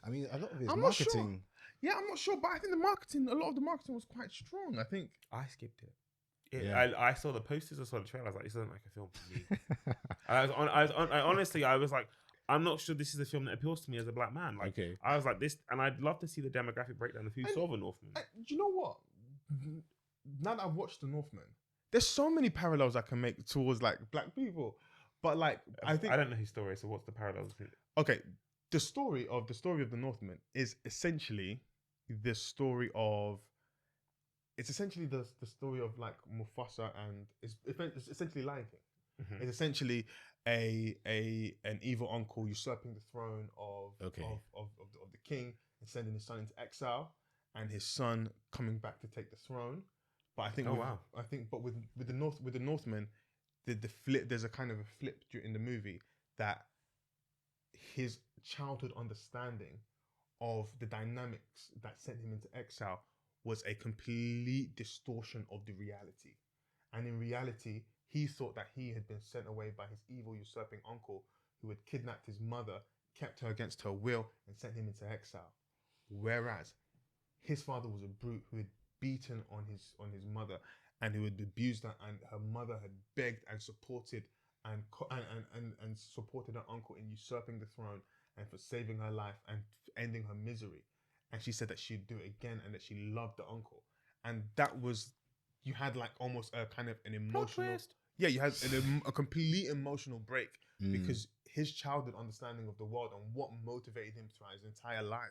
mean, a lot of his I'm not sure. marketing. Yeah, I'm not sure, but I think a lot of the marketing was quite strong. I think. I skipped it. Yeah. I saw the posters, I saw the trailer. I was like, this doesn't like a film for me. I honestly, I was like, I'm not sure this is a film that appeals to me as a black man. Like, Okay. I was like this, and I'd love to see the demographic breakdown of who saw the Northman. Do you know what? Now that I've watched The Northman, there's so many parallels I can make towards like black people, but like I think I don't know his story, so what's the parallels? okay, the story of The Northman is essentially the story of. It's essentially the story of like Mufasa, and it's essentially Lion King. It's essentially an evil uncle usurping the throne of the king and sending his son into exile, and his son coming back to take the throne. But I think, with the Northman, the flip. There's a kind of a flip in the movie that his childhood understanding of the dynamics that sent him into exile was a complete distortion of the reality. And in reality, he thought that he had been sent away by his evil usurping uncle who had kidnapped his mother, kept her against her will, and sent him into exile. Whereas his father was a brute who had beaten on his mother and who had abused her, and her mother had begged and supported and supported her uncle in usurping the throne and for saving her life and ending her misery. and she said that she'd do it again and that she loved the uncle. And that was, you had like almost a kind of an emotional... twist. Yeah, you had a complete emotional break because his childhood understanding of the world and what motivated him throughout his entire life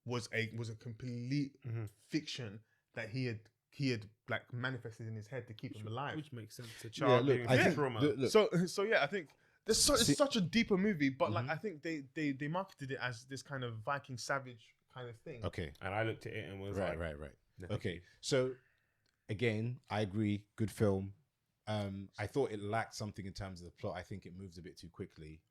was a complete fiction that he had like manifested in his head to keep him alive. Which makes sense. A child look, being I think- trauma. look, So yeah, I think it's such a deeper movie, but like I think they marketed it as this kind of Viking savage kind of thing. Okay. And I looked at it and was Right. like, no, thank Okay. you. So again, I agree. Good film. I thought it lacked something in terms of the plot. I think it moves a bit too quickly,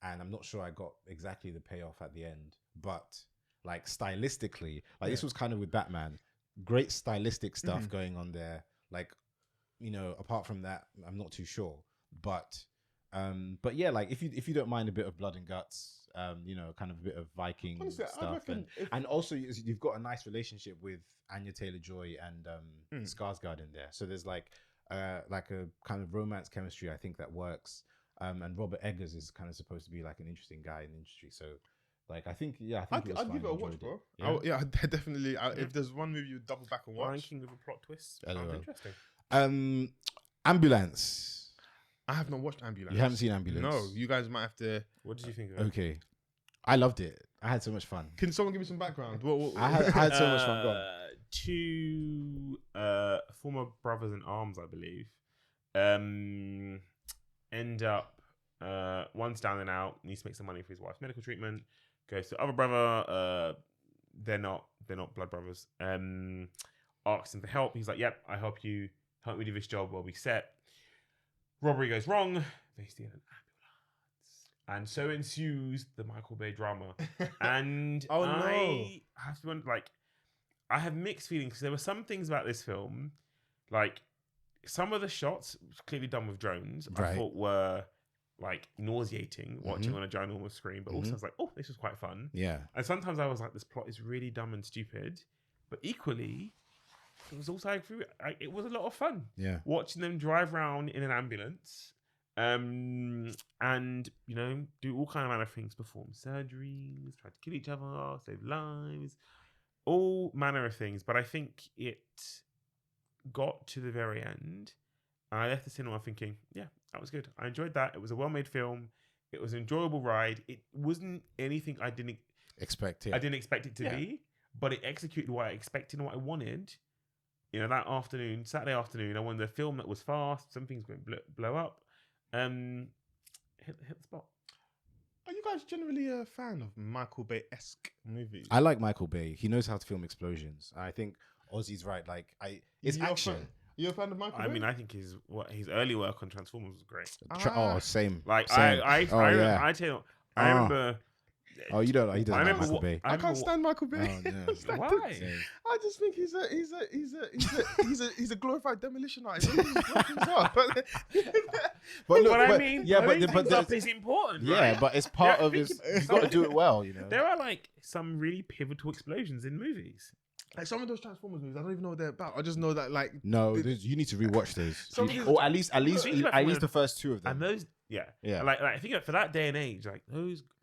and I'm not sure I got exactly the payoff at the end. But like stylistically, like this was kind of with Batman, great stylistic stuff going on there. Like, you know, apart from that, I'm not too sure. But yeah, like if you don't mind a bit of blood and guts, you know, kind of a bit of Viking Honestly, I stuff, reckon and also you've got a nice relationship with Anya Taylor-Joy and Skarsgård in there. So there's like a kind of romance chemistry, I think, that works. And Robert Eggers is kind of supposed to be like an interesting guy in the industry. So like I think it was I'd fine. give it a I watch, enjoyed bro. it. Yeah, definitely. If there's one movie you double back and watch, Ranking with a plot twist. I don't Sounds know. interesting. Ambulance. I have not watched Ambulance. You haven't seen Ambulance? No, you guys might have to. What did you think of it? Okay, I loved it. I had so much fun. Can someone give me some background? I had so much fun. Go on. Two former brothers in arms, I believe, end up one's down and out, needs to make some money for his wife's medical treatment. Goes to the other brother. They're not blood brothers. Asks him for help. He's like, "Yep, I help you. Help me do this job while we set." Robbery goes wrong. They steal an ambulance, and so ensues the Michael Bay drama. And Oh, no. I have to wonder, like, I have mixed feelings because there were some things about this film, like some of the shots clearly done with drones, I Right. thought were like nauseating watching on a ginormous screen, but also I was like, oh, this was quite fun. Yeah. And sometimes I was like, this plot is really dumb and stupid, but equally, it was also it was a lot of fun. Yeah. Watching them drive around in an ambulance, and you know, do all kind of manner of things, perform surgeries, try to kill each other, save lives, all manner of things. But I think it got to the very end, and I left the cinema thinking, yeah, that was good. I enjoyed that. It was a well-made film. It was an enjoyable ride. It wasn't anything I didn't Expect it. I didn't expect it to be, but it executed what I expected and what I wanted. You know, that afternoon, Saturday afternoon, I wanted a film that was fast. Some things went blow up. Hit the spot. Are you guys generally a fan of Michael Bay-esque movies? I like Michael Bay. He knows how to film explosions. I think Ozzy's right. Like it's You're a action. fan- You're a fan of Michael Bay? I mean, I think his early work on Transformers was great. Same. Like Same. I tell you, I remember. Oh, he doesn't I like remember Michael what- Bay. I can't stand Michael Bay. Oh, no. It's like Why? the- I just think he's a glorified demolition artist. He just blows things up. But look, But I mean, yeah, blowing but things up there's- is important. yeah, right? but it's part Yeah, of his. You've got to do it well, you know. There are like some really pivotal explosions in movies. Like some of those Transformers movies, I don't even know what they're about. I just know that like No, you need to rewatch those. Some of these- Or at least Think about the first two of them. And those, yeah. Yeah. Like I think for that day and age, like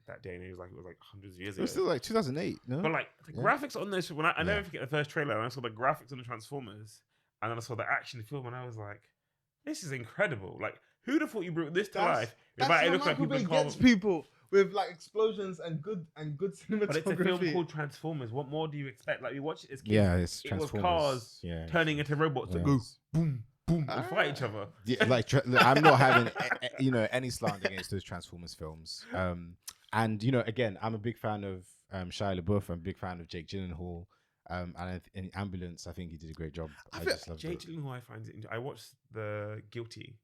that day and age, like it was like hundreds of years It ago. was still like 2008, no? But like the Yeah. graphics on this, when I never Yeah. forget the first trailer, and I saw the graphics on the Transformers, and then I saw the action film, and I was like, "This is incredible!" Like, who'd have thought you brought this to life? That's It how looks like Michael people Bay gets people with like explosions and good cinematography. But it's a film called Transformers. What more do you expect? Like we watched it as kids. Yeah, it's it was Transformers. cars Yeah. turning into robots that Yeah. go boom, boom, and fight each other. Yeah, like I'm not having any slant against those Transformers films. And you know, again, I'm a big fan of Shia LaBeouf. I'm a big fan of Jake Gyllenhaal. And in Ambulance, I think he did a great job. I just love Jake Gyllenhaal, I find it. I watched the Guilty.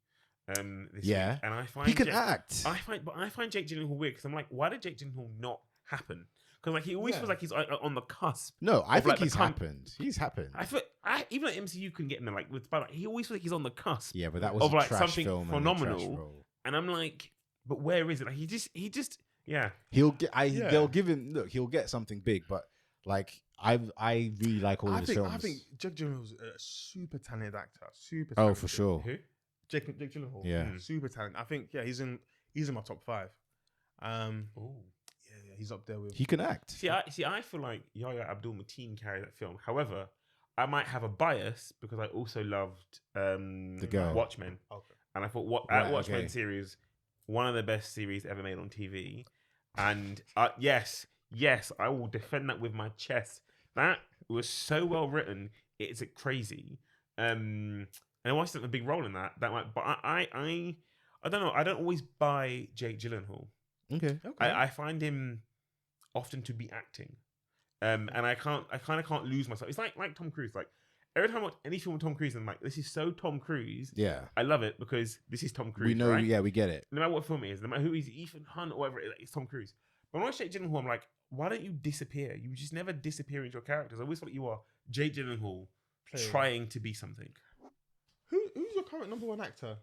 This Yeah. week, and I find He can act. I find Jake Gyllenhaal weird because I'm like, why did Jake Gyllenhaal not happen? Because like he always Yeah. feels like he's on the cusp. No, I of, think like, the he's happened. He's happened. I feel even like MCU couldn't get in there like with, but like, he always feels like he's on the cusp. Yeah, but that was of a like trash something film phenomenal. and a trash role. And I'm like, but where is it? Like he just yeah. He'll get. Yeah. They'll give him. Look, he'll get something big. But like, I really like all of his films. I think Jake Gyllenhaal's a super talented actor. Super Oh, talented. for sure. Who? Jake Gyllenhaal. Yeah. Super talented. I think he's in my top 5. Oh, Yeah. he's up there with. He can act. I feel like Yahya Abdul-Mateen carried that film. However, I might have a bias because I also loved The Girl. Watchmen. Okay. And I thought Right, Watchmen okay. series, one of the best series ever made on TV. And yes, I will defend that with my chest. That was so well written, it's crazy. And I watched a big role in that. But I don't know. I don't always buy Jake Gyllenhaal. Okay. I find him often to be acting, and I kind of can't lose myself. It's like Tom Cruise. Like every time I watch any film with Tom Cruise, I'm like, this is so Tom Cruise. Yeah. I love it because this is Tom Cruise. We know. right? Yeah, we get it. No matter what film it is, no matter who he's, Ethan Hunt or whatever, it's Tom Cruise. But when I watch Jake Gyllenhaal, I'm like, why don't you disappear? You just never disappear into your characters. I always thought you are Jake Gyllenhaal trying to be something. Who's your current number one actor?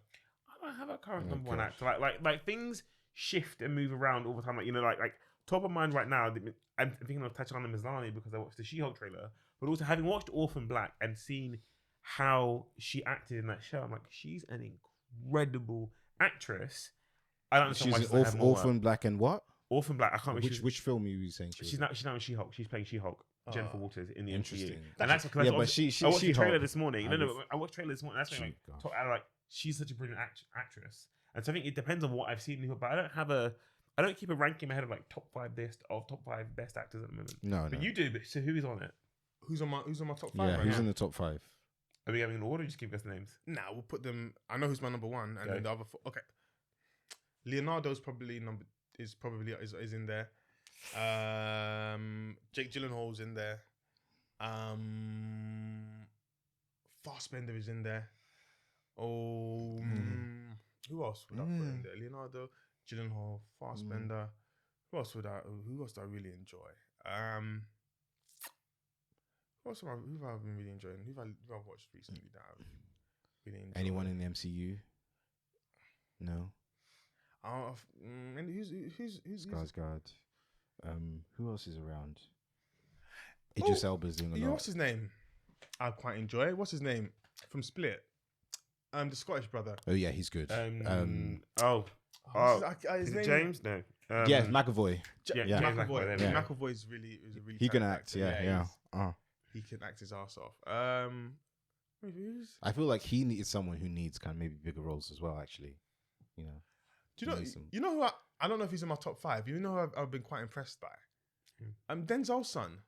I don't have a current number one actor. Like things shift and move around all the time. Like like top of mind right now, I'm thinking of Tatiana Maslany because I watched the She-Hulk trailer, but also having watched Orphan Black and seen how she acted in that show, I'm like, she's an incredible actress. I don't understand She's why she doesn't have more Orphan work. Black and what? Orphan Black. I can't remember Which film are you saying? she's now in She-Hulk. She's playing She-Hulk. Jennifer Walters in the MCU. Interesting. And that's because Yeah, but she I watched the trailer She-Hulk. this morning. I watched the trailer this morning. That's when I like she's such a brilliant actress. And so I think it depends on what I've seen in her, but I don't keep a ranking in my head of like top 5 best actors at the moment. No, But no. you do, but so who's on it? Who's on my top 5 Yeah, right who's now? in the top 5? Are we going in order or just give us names? Nah, we'll put them. I know who's my number one, and Okay. then the other 4. Okay, Leonardo's probably is in there. Jake Gyllenhaal's in there. Fassbender is in there. Oh, who else would I put in there? Leonardo, Gyllenhaal, Fassbender. Who else do I really enjoy? Who have I been really enjoying? Who have I watched recently that I've really enjoyed? Anyone in the MCU? No. And who's Skarsgård. Who else is around? Idris Elba's doing a lot. what's his name? I quite enjoy. What's his name from Split? The Scottish brother. Oh yeah, he's good. His Is it name? James? No. Yeah, McAvoy. Yeah, Yeah. James McAvoy. McAvoy, yeah. McAvoy is really He can talented act. actor. Yeah. He can act his ass off. Wait, who's? I feel like he needs someone who needs kind of maybe bigger roles as well. Actually, Do you know? Mason. You know who? I don't know if he's in my top 5. You know who I've been quite impressed by. Denzel's son.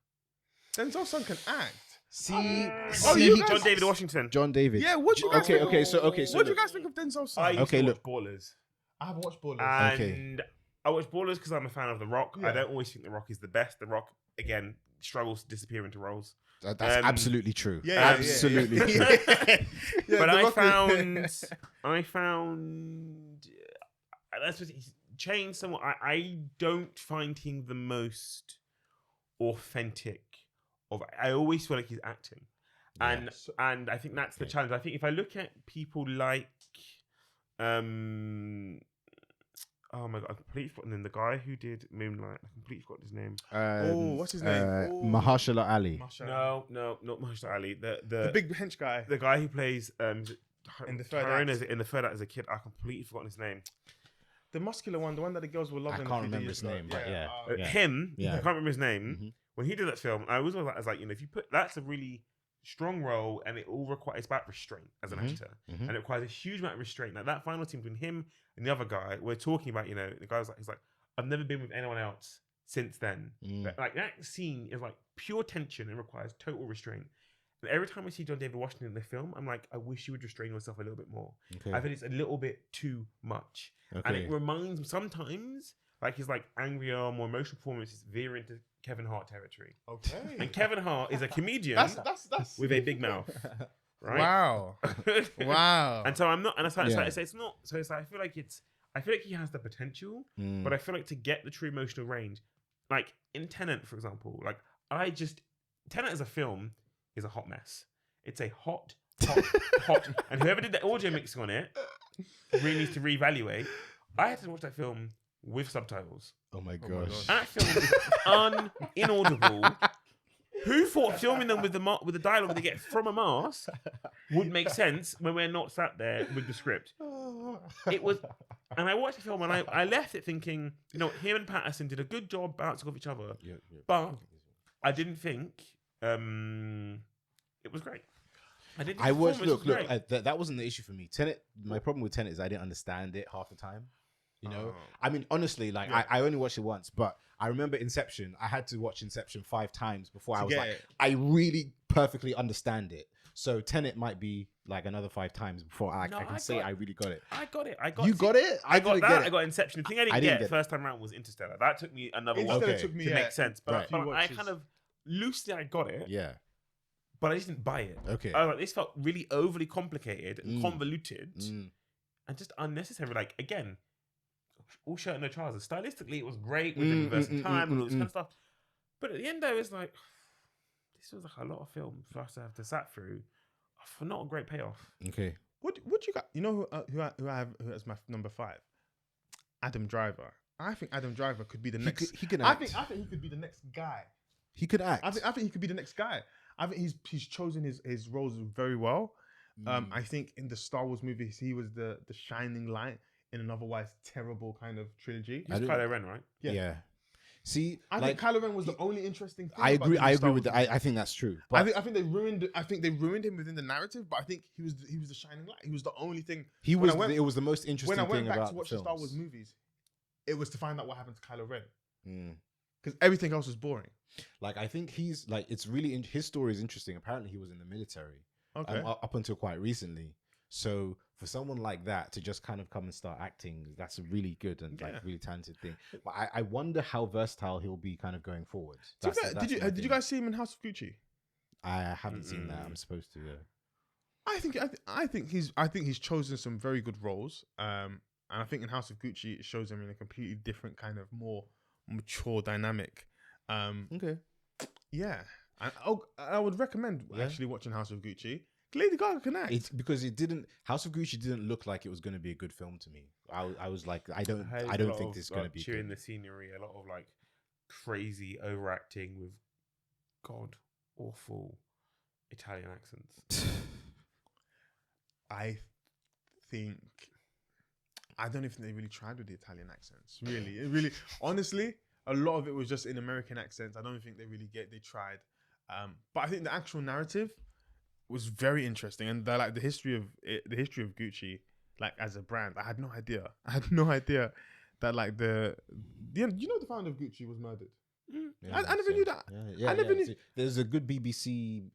Denzel's son can act. John David Washington. John David. Yeah. What do you guys? Okay, so What do you look. guys think of Denzel's son? I used Okay, to look. watch Ballers. I haven't watched Ballers. And I watch Ballers because I'm a fan of The Rock. Yeah. I don't always think The Rock is the best. The Rock, again, struggles to disappear into roles. That's absolutely true. Yeah, Absolutely yeah. true. Yeah, But The I Rock- found that's what he's changed somewhat. I don't find him the most authentic I always feel like he's acting. And I think that's the challenge. I think if I look at people like oh my god, I completely forgotten the guy who did Moonlight. I completely forgot his name. What's his name? Mahershala Ali. No, not Mahershala Ali. The big hench guy. The guy who plays In the third Tyrone act. in the third act as a kid. I completely forgotten his name. The muscular one, the one that the girls were loving. I can't remember his name, but yeah. Him, Yeah. I can't remember his name. Mhm. When he did that film, I was like, if you put that's a really strong role, and it all requires it's about restraint as an actor, and it requires a huge amount of restraint. Like that final scene between him and the other guy, we're talking about, the guy's like, he's like, I've never been with anyone else since then. But, like that scene is like pure tension and requires total restraint. And every time I see John David Washington in the film, I'm like, I wish you would restrain yourself a little bit more. Okay. I think it's a little bit too much. And it reminds me sometimes, like his like angrier, more emotional performances veer into Kevin Hart territory. Okay. And Kevin Hart is a comedian That's with a big mouth. Right? Wow. Wow. And so I'm not, and it's like, Yeah. it's not, so it's like, I feel like he has the potential, but I feel like to get the true emotional range, like in Tenet, for example, like Tenet as a film is a hot mess. It's a hot, and whoever did the audio mixing on it really needs to reevaluate. I had to watch that film with subtitles. Oh my gosh. That film is inaudible. Who thought filming them with the dialogue they get from a mask would make sense when we're not sat there with the script? It was, and I watched the film and I left it thinking, him and Patterson did a good job bouncing off each other, but I didn't think it was great. I didn't. I watched. Look. That wasn't the issue for me. Tenet. My problem with Tenet is I didn't understand it half the time. I mean, honestly, like I only watched it once, but I remember Inception. I had to watch Inception 5 times before I was like, I really perfectly understand it. So Tenet might be like another 5 times before I can say I really got it. I got it. You got it? I got that. I got Inception. The thing I didn't get first time around was Interstellar. That took me another while to make sense. But I kind of loosely I got it. Yeah. But I just didn't buy it. Okay. I was like, this felt really overly complicated and convoluted and just unnecessary. Like, again, all shirt and no trousers. Stylistically, it was great with the reverse in time and all this kind of stuff. But at the end, though, it's like, this was like a lot of film for us to have to sat through for not a great payoff. Okay. What you got? You know who I have as my number 5? Adam Driver. I think Adam Driver could be the next. He can act. I think he could be the next guy. He could act. I think he could be the next guy. I think he's chosen his roles very well. I think in the Star Wars movies, he was the shining light in an otherwise terrible kind of trilogy. He's Kylo Ren, right? Yeah. See, I think Kylo Ren was the only interesting thing. I agree with that. I think that's true. But I think they ruined. I think they ruined him within the narrative. But I think he was the shining light. He was the only thing. It was the most interesting thing about the When I went back to watch the Star Wars movies, it was to find out what happened to Kylo Ren. Because everything else was boring. Like, I think he's like, it's really his story is interesting. Apparently, he was in the military up until quite recently. So for someone like that to just kind of come and start acting, that's a really good and like really talented thing. But I wonder how versatile he'll be kind of going forward. Did you guys see him in House of Gucci? I haven't seen that. I'm supposed to. Yeah. I think he's chosen some very good roles. And I think in House of Gucci it shows him in a completely different kind of more mature dynamic. Okay. Yeah. I would recommend actually watching House of Gucci. Lady Gaga can act. Because House of Gucci didn't look like it was going to be a good film to me. I was like, I don't think this is going to be chewing good. the scenery, a lot of like crazy overacting with god awful Italian accents. I don't even think they really tried with the Italian accents. Really, honestly, a lot of it was just in American accents. I don't think they tried. But I think the actual narrative was very interesting, and the history of Gucci, like as a brand, I had no idea that like the founder of Gucci was murdered. Yeah, I never knew that. Yeah, I never knew. There's a good BBC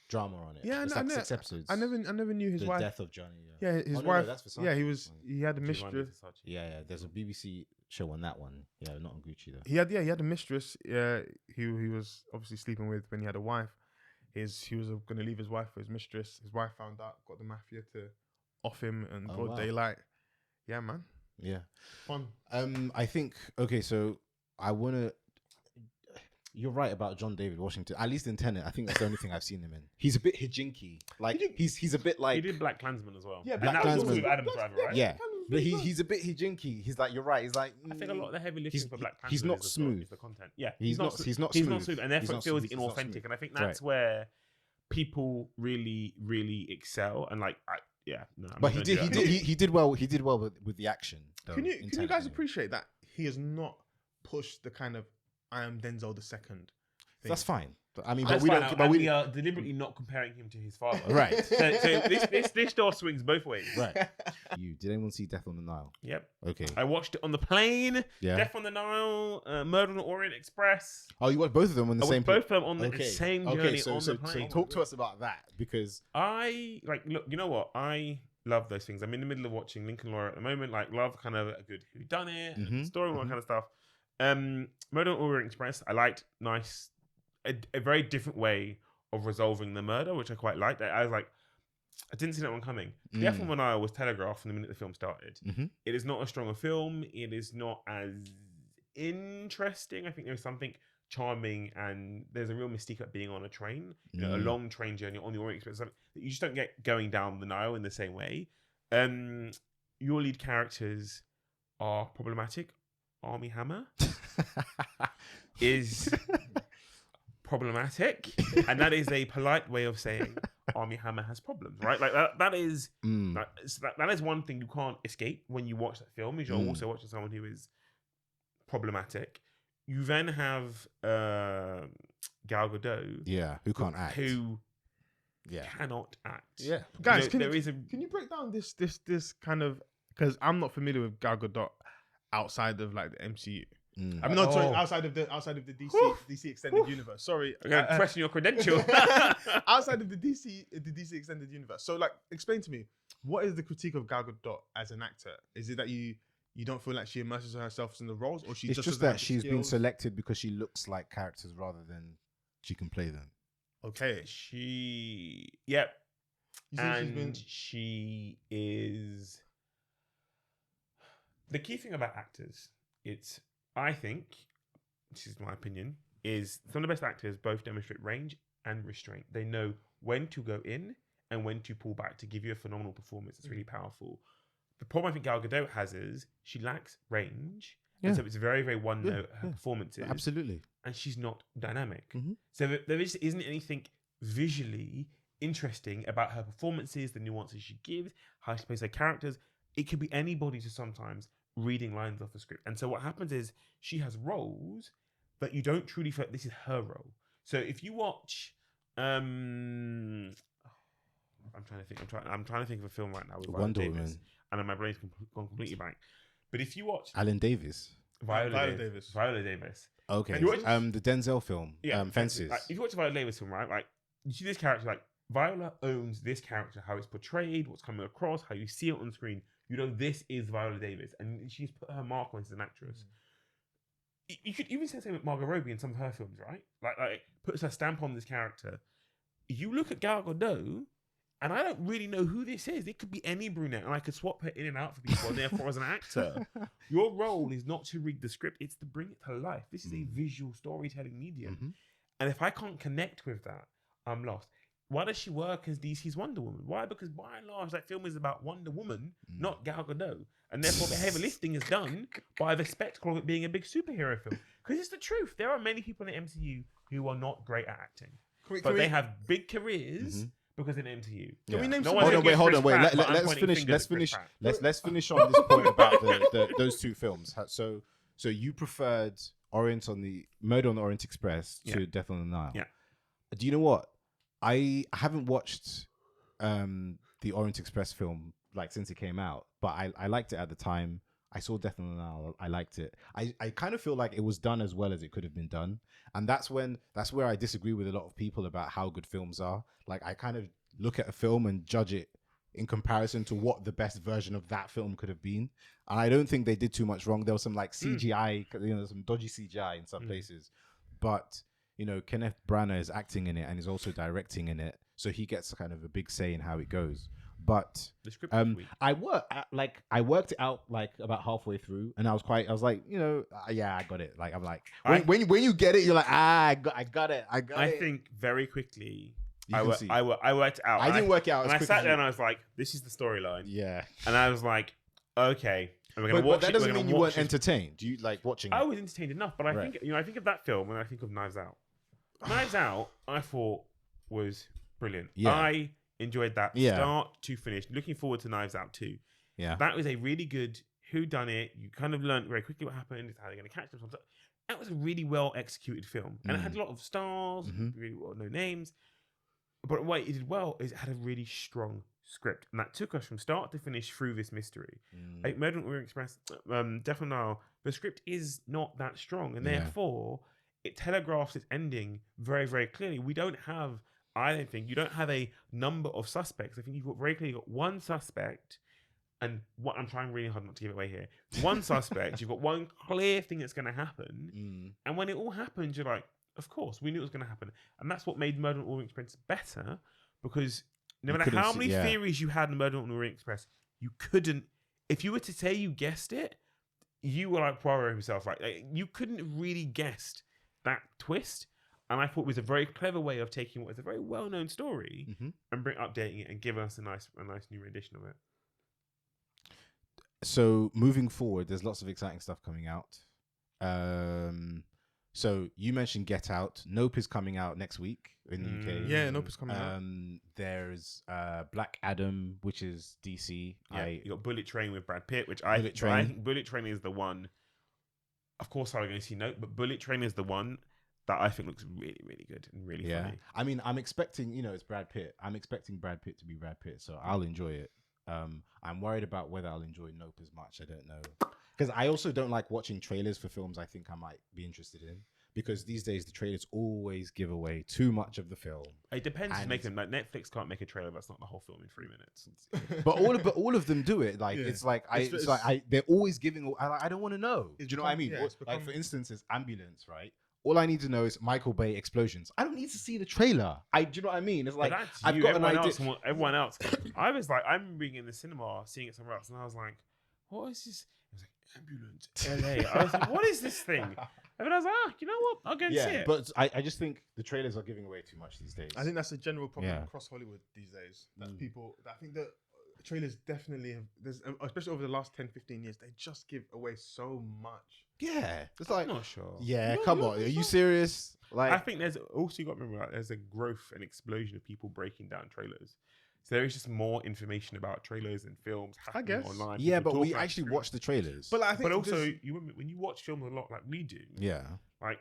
drama on it. Yeah, it's like 6 episodes. I never knew his wife. The death of Johnny. Yeah, his wife. That's Versace. He had a mistress. Yeah. There's a BBC show on that one. Yeah, not on Gucci though. He had a mistress. He was obviously sleeping with when he had a wife. He was going to leave his wife for his mistress. His wife found out, got the mafia to off him in broad daylight. Yeah, man. Yeah. Fun. I think, okay, so I want to... You're right about John David Washington. At least in Tenet, I think that's the only thing I've seen him in. He's a bit hijinky. Like, he's a bit like... He did Black Klansman as well. Yeah, Black Klansman. With Adam Driver, right? Yeah. But he's a bit hijinky. He's like, you're right. He's like... I think a lot of the heavy lifting for Black Klansman he's not smooth. Is the content. Yeah. He's not smooth. And therefore it feels inauthentic. And I think that's where people really, really excel. And like, but he did well with the action. Though, can you guys appreciate that he has not pushed the kind of I am Denzel II thing? That's fine. I mean, but we are deliberately not comparing him to his father. Right. So this door swings both ways. Right. Did anyone see Death on the Nile? Yep. Okay. I watched it on the plane. Yeah. Death on the Nile, Murder on the Orient Express. Oh, you watched both of them on the same plane? Both of them on the same journey on the plane. So talk to us about that, because look, you know what? I love those things. I'm in the middle of watching Lincoln Lawyer at the moment. Like, love kind of a good whodunit, story, all that kind of stuff. Murder on the Orient Express, I liked. Nice. A very different way of resolving the murder, which I quite liked. I was like, I didn't see that one coming. Death on the Nile was telegraphed from the minute the film started. It is not a strong a film. It is not as interesting. I think there's something charming and there's a real mystique at being on a train, a long train journey on the Orient Express. Something that you just don't get going down the Nile in the same way. Your lead characters are problematic. Armie Hammer is problematic, and that is a polite way of saying Armie Hammer has problems, right? Like that is that is one thing you can't escape when you watch that film. Is you're also watching someone who is problematic. You then have Gal Gadot, who can't act, who cannot act. Guys, You know, can you break down this kind of, because I'm not familiar with Gal Gadot outside of like the MCU. I'm not sorry, outside of the DC extended universe. Sorry, question your credential. outside of the DC extended universe. So, like, explain to me, what is the critique of Gal Gadot as an actor? Is it that you don't feel like she immerses herself in the roles, or it's just that she's been selected because she looks like characters rather than she can play them? Okay, she is the key thing about actors. I think, this is my opinion, is some of the best actors both demonstrate range and restraint. They know when to go in and when to pull back to give you a phenomenal performance. It's really powerful. The problem I think Gal Gadot has is she lacks range. Yeah. And so it's very, very one note, her performances. Absolutely. And she's not dynamic. So there isn't anything visually interesting about her performances, the nuances she gives, how she plays her characters. It could be anybody to sometimes reading lines off the script. And so what happens is she has roles that you don't truly feel like this is her role. So if you watch I'm trying to think of a film right now with Wonder Viola Davis, Woman, and then my brain's gone completely blank. But if you watch Alan Davis, Viola Davis. Okay. You watch, the Denzel film, Fences. Like, if you watch a Viola Davis film, right? Like, you see this character, like, Viola owns this character, how it's portrayed, what's coming across, how you see it on screen. You know, this is Viola Davis, and she's put her mark on as an actress. You could even say the same with Margot Robbie in some of her films, right? Like puts her stamp on this character. You look at Gal Gadot, and I don't really know who this is. It could be any brunette, and I could swap her in and out for people, and therefore, as an actor, your role is not to read the script, it's to bring it to life. This is a visual storytelling medium. And if I can't connect with that, I'm lost. Why does she work as DC's Wonder Woman? Why? Because by and large, that film is about Wonder Woman, not Gal Gadot. And therefore, the heavy lifting is done by the spectacle of it being a big superhero film. Because it's the truth. There are many people in the MCU who are not great at acting. They have big careers because in the MCU. Can we name hold on, wait. Let's finish on this point about those two films. So you preferred Murder on the Orient Express to Death on the Nile. Yeah. Do you know what? I haven't watched the Orient Express film like since it came out, but I liked it at the time. I saw Death on the Nile. I liked it. I kind of feel like it was done as well as it could have been done, and that's where I disagree with a lot of people about how good films are. Like, I kind of look at a film and judge it in comparison to what the best version of that film could have been, and I don't think they did too much wrong. There was some like CGI, some dodgy CGI in some places, but Kenneth Branagh is acting in it and is also directing in it, so he gets kind of a big say in how it goes. But the script was weak. I worked it out like about halfway through, and I was like, I got it. Like, I'm like, when you get it, you're like, I got it. I think very quickly. I worked it out. I didn't work it out. And I sat there and I was like, this is the storyline. Yeah. And I was like, okay. And we're gonna watch that it. doesn't mean you weren't entertained. Do you like watching it? I was entertained enough, but I think I think of that film and I think of Knives Out. Knives Out, I thought was brilliant. Yeah. I enjoyed that start to finish. Looking forward to Knives Out 2. Yeah. That was a really good whodunit. You kind of learned very quickly what happened, how they're going to catch them. That was a really well executed film. And it had a lot of stars, really well known names. But what it did well is it had a really strong script. And that took us from start to finish through this mystery. Like Murder on the Orient Express, Death on the Nile, the script is not that strong. And therefore, it telegraphs its ending very, very clearly. I don't think you don't have a number of suspects. I think you've got very clearly got one suspect, and what I'm trying really hard not to give it away here. One suspect, you've got one clear thing that's going to happen, and when it all happens, you're like, of course, we knew it was going to happen, and that's what made Murder on the Orient Express better, because no matter how many theories you had in Murder on the Orient Express, you couldn't. If you were to say you guessed it, you were like Poirot himself, right? Like, you couldn't really guessed that twist. And I thought it was a very clever way of taking what is a very well-known story and updating it and giving us a nice new rendition of it. So moving forward, there's lots of exciting stuff coming out. So you mentioned Get Out. Nope is coming out next week in the UK. Yeah, Nope is coming out. There's Black Adam, which is DC. Yeah, you got Bullet Train with Brad Pitt, which Bullet I Train. think Bullet Train is the one. Of course, I'm going to see Nope, but Bullet Train is the one that I think looks really, really good and really funny. I mean, I'm expecting, it's Brad Pitt. I'm expecting Brad Pitt to be Brad Pitt, so I'll enjoy it. I'm worried about whether I'll enjoy Nope as much. I don't know. Because I also don't like watching trailers for films I think I might be interested in. Because these days the trailers always give away too much of the film. It depends who's making them. Like Netflix can't make a trailer that's not the whole film in 3 minutes. But all of them do it. Like it's like they're always giving. I don't want to know. Do you know what I mean? Yeah, like for instance, it's Ambulance, right? All I need to know is Michael Bay explosions. I don't need to see the trailer. Do you know what I mean? It's like I've got an idea. Everyone else. I was like, I'm being in the cinema, seeing it somewhere else, and I was like, what is this? It was like Ambulance LA. I was like, what is this thing? And I was like, you know what? I'll go and see it. But I just think the trailers are giving away too much these days. I think that's a general problem across Hollywood these days. That people, I think that trailers definitely have, especially over the last 10, 15 years, they just give away so much. Yeah. It's like, I'm not sure. Yeah, come on. Are you serious? Like, I think there's also, you got to remember, like, there's a growth and explosion of people breaking down trailers. So there is just more information about trailers and films happening online. Yeah, People but talk we about actually trailers. watch the trailers. But I think, but also, when you watch films a lot like we do, like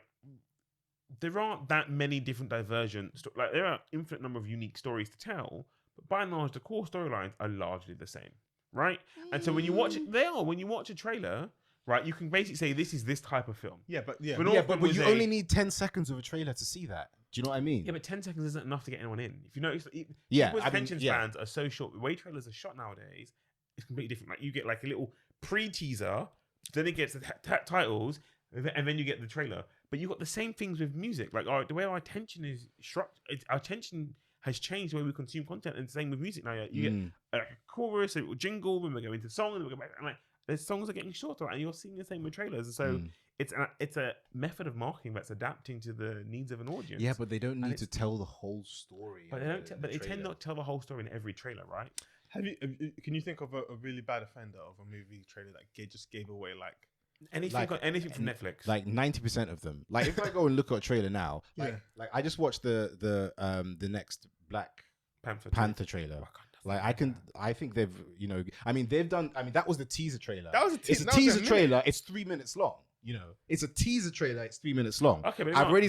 there aren't that many different divergent like there are infinite number of unique stories to tell, but by and large the core storylines are largely the same, right? And so when you watch it, when you watch a trailer, right, you can basically say this is this type of film. But you only need 10 seconds of a trailer to see that. Do you know what I mean? Yeah, but 10 seconds isn't enough to get anyone in. If you notice, people's attention spans are so short. The way trailers are shot nowadays is completely different. Like you get like a little pre-teaser, then it gets the titles, and then you get the trailer. But you got the same things with music. Like the way our attention is structured, our attention has changed the way we consume content, and the same with music now. You get like a chorus, a little jingle, then we go into song, and then we go back. And like the songs are getting shorter, and you're seeing the same with trailers. So it's a method of marketing that's adapting to the needs of an audience. Yeah, but they don't need to tell the whole story. But they tend not to tell the whole story in every trailer, right? Can you think of a really bad offender of a movie trailer that just gave away like anything from Netflix? Like 90% of them. Like if I go and look at a trailer now, like I just watched the next Black Panther trailer. Like I think they've, they've done. That was the teaser trailer. It's a teaser trailer. It's 3 minutes long. It's a teaser trailer. It's 3 minutes long. Okay, but I've already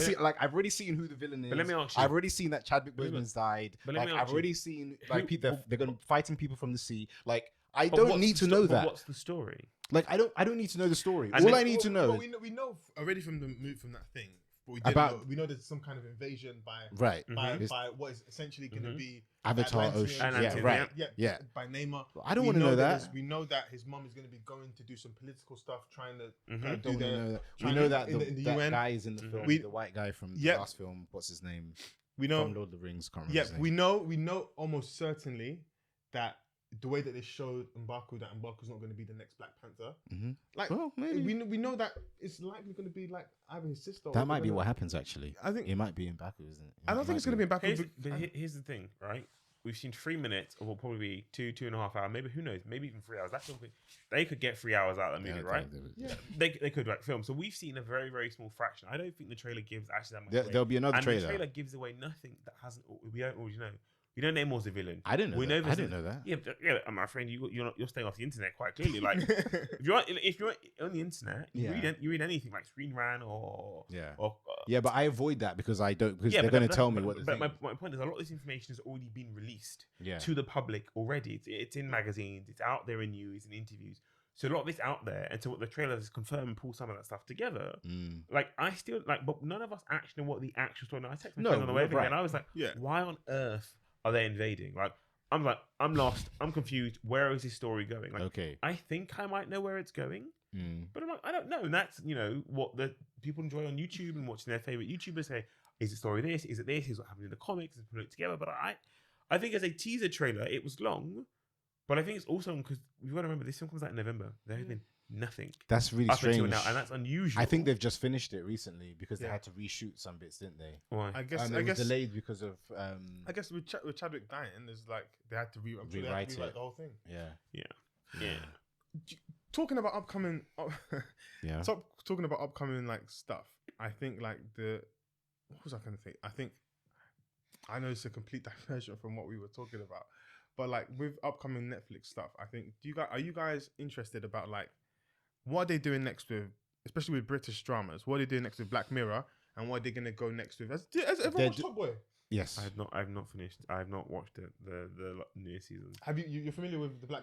seen who the villain is. But let me ask you. I've already seen that Chadwick Boseman's died. But like I've already seen like they're going to fighting people from the sea. Like I don't need to know that. What's the story? Like I don't need to know the story. And All I need to know. Well, we know already from the move from that thing. But we know there's some kind of invasion by what is essentially going to be Avatar Ocean. By Neymar. I don't want to know that. We know that his mom is going to be going to do some political stuff, trying to do that. We know that the UN guy is in the film. The white guy from the last film. What's his name? We know from Lord of the Rings. Can't remember his name. We know almost certainly that the way that they showed M'Baku, that M'Baku's not going to be the next Black Panther. Like, well, maybe we know that it's likely going to be like either his sister. That might be what happens. Actually, I think it might be M'Baku, isn't it? I don't think it's going to be M'Baku. Here's the thing, right? We've seen 3 minutes, or will probably be 2.5 hours. Maybe who knows? Maybe even 3 hours. That's something they could get 3 hours out of the movie, right? They could like film. So we've seen a very, very small fraction. I don't think the trailer gives actually that much. There'll be another trailer. The trailer gives away nothing that we don't already know. We know Namor's the villain. I didn't know that. I didn't know that. Yeah, my friend, you're staying off the internet quite clearly. Like, if you're on the internet, you read anything like Screen Rant or but I avoid that because I don't because they're going to tell me what. But my point is, a lot of this information has already been released to the public already. It's in magazines, it's out there in news and interviews. So a lot of this out there, and so what the trailers is confirm and pull some of that stuff together. Like I still but none of us actually know what the actual story. I texted my friend on the way and I was like, why on earth are they invading? Like, I'm lost. I'm confused. Where is this story going? Like, I think I might know where it's going, but I'm like, I don't know. And that's what the people enjoy on YouTube and watching their favorite YouTubers say. Is the story this? Is it this? Is what happened in the comics? Is put it together? But I think as a teaser trailer, it was long, but I think it's also because we've got to remember this film comes out in November. There has been nothing. That's really strange. Now, and that's unusual. I think they've just finished it recently because they had to reshoot some bits, didn't they? Why? I guess was delayed because of. I guess with Chadwick dying, there's like they had to rewrite the whole thing. Yeah. Talking about upcoming, talking about upcoming like stuff. I think like what was I going to think? I know it's a complete diversion from what we were talking about, but like with upcoming Netflix stuff, I think are you guys interested about like what are they doing next with, especially with British dramas? What are they doing next with Black Mirror, and what are they going to go next with? Has everyone watched Top Boy? Yes. I've not finished. I have not watched the new season. Have you're familiar with the Black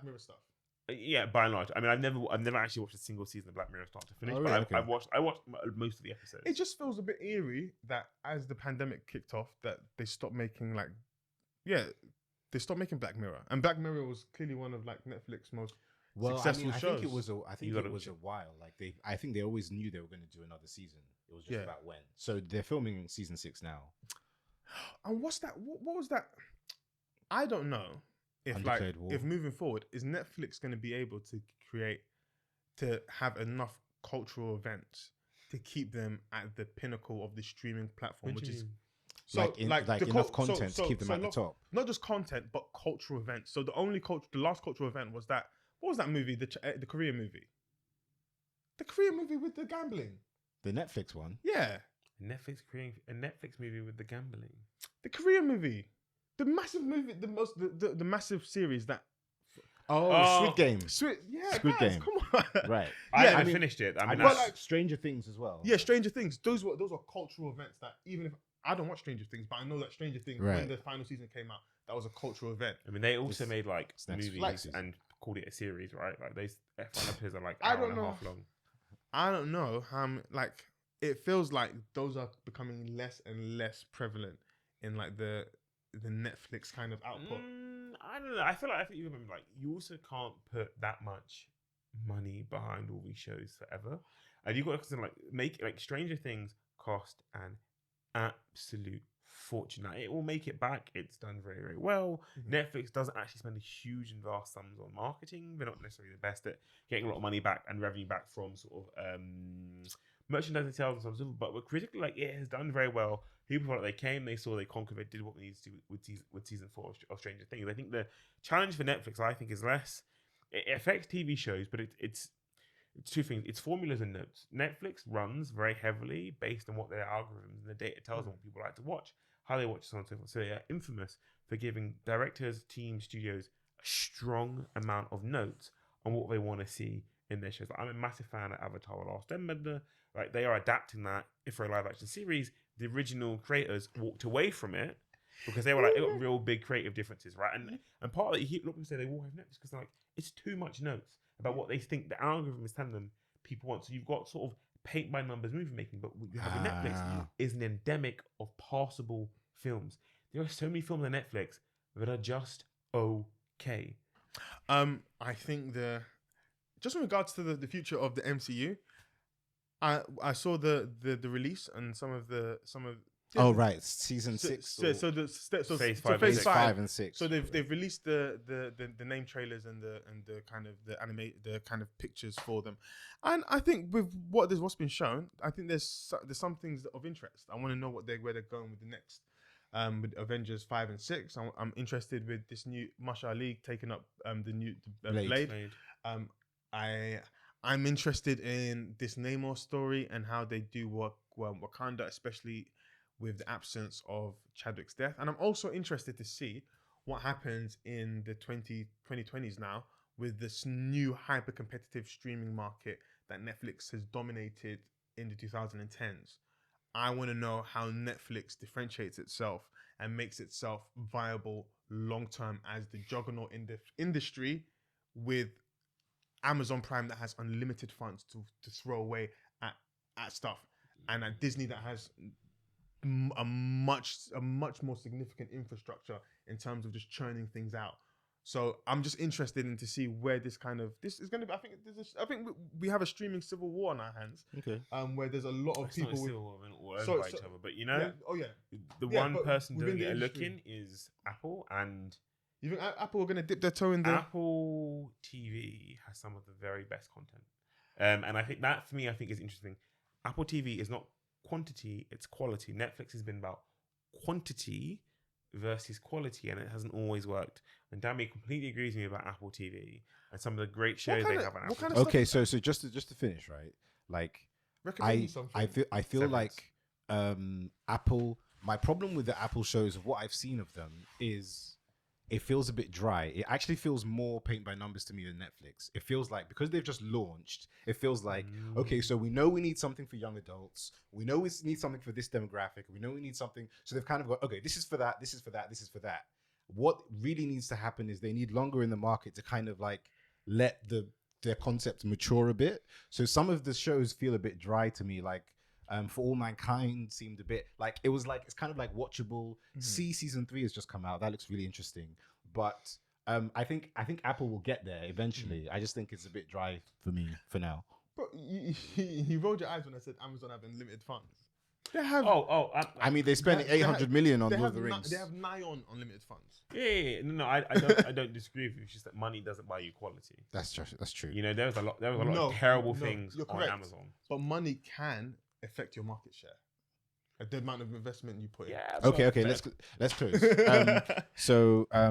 Mirror stuff? Yeah, by and large. I mean, I've never actually watched a single season of Black Mirror start to finish, Oh, but really? I watched most of the episodes. It just feels a bit eerie that as the pandemic kicked off, that they stopped making Black Mirror, and Black Mirror was clearly one of like Netflix's most successful shows. I think it was a while. Like I think they always knew they were going to do another season. It was just about when. So they're filming season 6 now. And what's that? What was that? I don't know if Undeclared War. if moving forward, is Netflix going to be able to have enough cultural events to keep them at the pinnacle of the streaming platform, which is so enough content to keep them at the top. Not just content, but cultural events. So the last cultural event was that. What was that movie? The Korean movie. The Korean movie with the gambling. The Netflix one. Yeah. Netflix creating a Netflix movie with the gambling. The Korean movie. The massive movie, the massive series that. Squid Game. Squid Game. Come on. Right. I finished it. I mean, but like Stranger Things as well. Yeah, Stranger Things. Those are cultural events that even if I don't watch Stranger Things, but I know that Stranger Things when the final season came out, that was a cultural event. I mean, they also made like movies flexes. and called it a series, right? Like those F1 episodes are like I hour don't and a know. half long. I don't know how like it feels like those are becoming less and less prevalent in like the Netflix kind of output. I don't know. I feel like you remember, like you also can't put that much money behind all these shows forever, and you got to consider like Stranger Things cost an absolute fortune. Like, it will make it back. It's done very, very well. Mm-hmm. Netflix doesn't actually spend a huge and vast sums on marketing. They're not necessarily the best at getting a lot of money back and revenue back from sort of merchandising sales and stuff. But critically, like it has done very well. People felt like they came, they saw, they conquered, they did what they needed to do with season 4 of Stranger Things. I think the challenge for Netflix, I think, is less. It affects TV shows, but it's two things. It's formulas and notes. Netflix runs very heavily based on what their algorithms and the data tells them what people like to watch, how they watch, so on and so forth. So they are infamous for giving directors, teams, studios a strong amount of notes on what they want to see in their shows. Like, I'm a massive fan of Avatar: The Last Airbender. Like, they are adapting that. If for a live action series, the original creators walked away from it because they were like, it got real big creative differences, right? And part of it, you hear people say they will have Netflix because they're like, it's too much notes about what they think the algorithm is telling them people want. So you've got sort of paint by numbers movie making, but what you have in Netflix is an endemic of passable films. There are so many films on Netflix that are just okay. I think just in regards to the future of the MCU, I saw the release and some of season 6. So phase 5 and 6. So they've released the name trailers and the kind of the kind of pictures for them, and I think with what's been shown, I think there's some things of interest. I want to know where they're going with the next. With Avengers 5 and 6, I'm interested with this new Marshall Ali taking up the new Blade. I'm interested in this Namor story and how they do work Wakanda, especially with the absence of Chadwick's death. And I'm also interested to see what happens in the 2020s now with this new hyper-competitive streaming market that Netflix has dominated in the 2010s. I want to know how Netflix differentiates itself and makes itself viable long-term as the juggernaut in the industry, with Amazon Prime that has unlimited funds to throw away at stuff, and at Disney that has a much more significant infrastructure in terms of just churning things out. So I'm just interested in to see where this is going to be. I think we have a streaming civil war on our hands. Okay. Where there's a lot of It's people not a civil war, all owned by each other, but you know, the one person doing it looking is Apple, and you think Apple are going to dip their toe in there? Apple TV has some of the very best content, and I think that for me, I think is interesting. Apple TV is not quantity; it's quality. Netflix has been about quantity versus quality, and it hasn't always worked. And Dami completely agrees with me about Apple TV and some of the great shows they have on Apple. Okay, so just to finish, right? Like, Recommend me something. I feel Severance. like Apple. My problem with the Apple shows, of what I've seen of them, is it feels a bit dry. It actually feels more paint by numbers to me than Netflix. It feels like, because they've just launched, it feels like, okay, so we know we need something for young adults. We know we need something for this demographic. We know we need something. So they've kind of got, okay, this is for that, this is for that, this is for that. What really needs to happen is they need longer in the market to kind of like let their concept mature a bit. So some of the shows feel a bit dry to me, like For All Mankind seemed a bit like, it was like, it's kind of like watchable. Season 3 has just come out. That looks really interesting. But I think Apple will get there eventually. I just think it's a bit dry for me for now. Bro, you rolled your eyes when I said Amazon have unlimited funds. They have. I mean, they spent 800 million on Lord of the Rings. They have nigh on unlimited funds. Yeah. No, I don't disagree with you. It's just that money doesn't buy you quality. That's true. You know, there was a lot of terrible things you're on correct. Amazon. But money can affect your market share. The amount of investment you put in. Yeah. Okay. Let's close.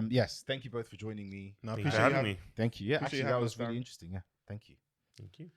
Yes, thank you both for joining me. No, I Thank you for appreciate having you. me. Thank you. Yeah, Appreciate actually, you that having was us, really Darren. interesting. Yeah, thank you. Thank you.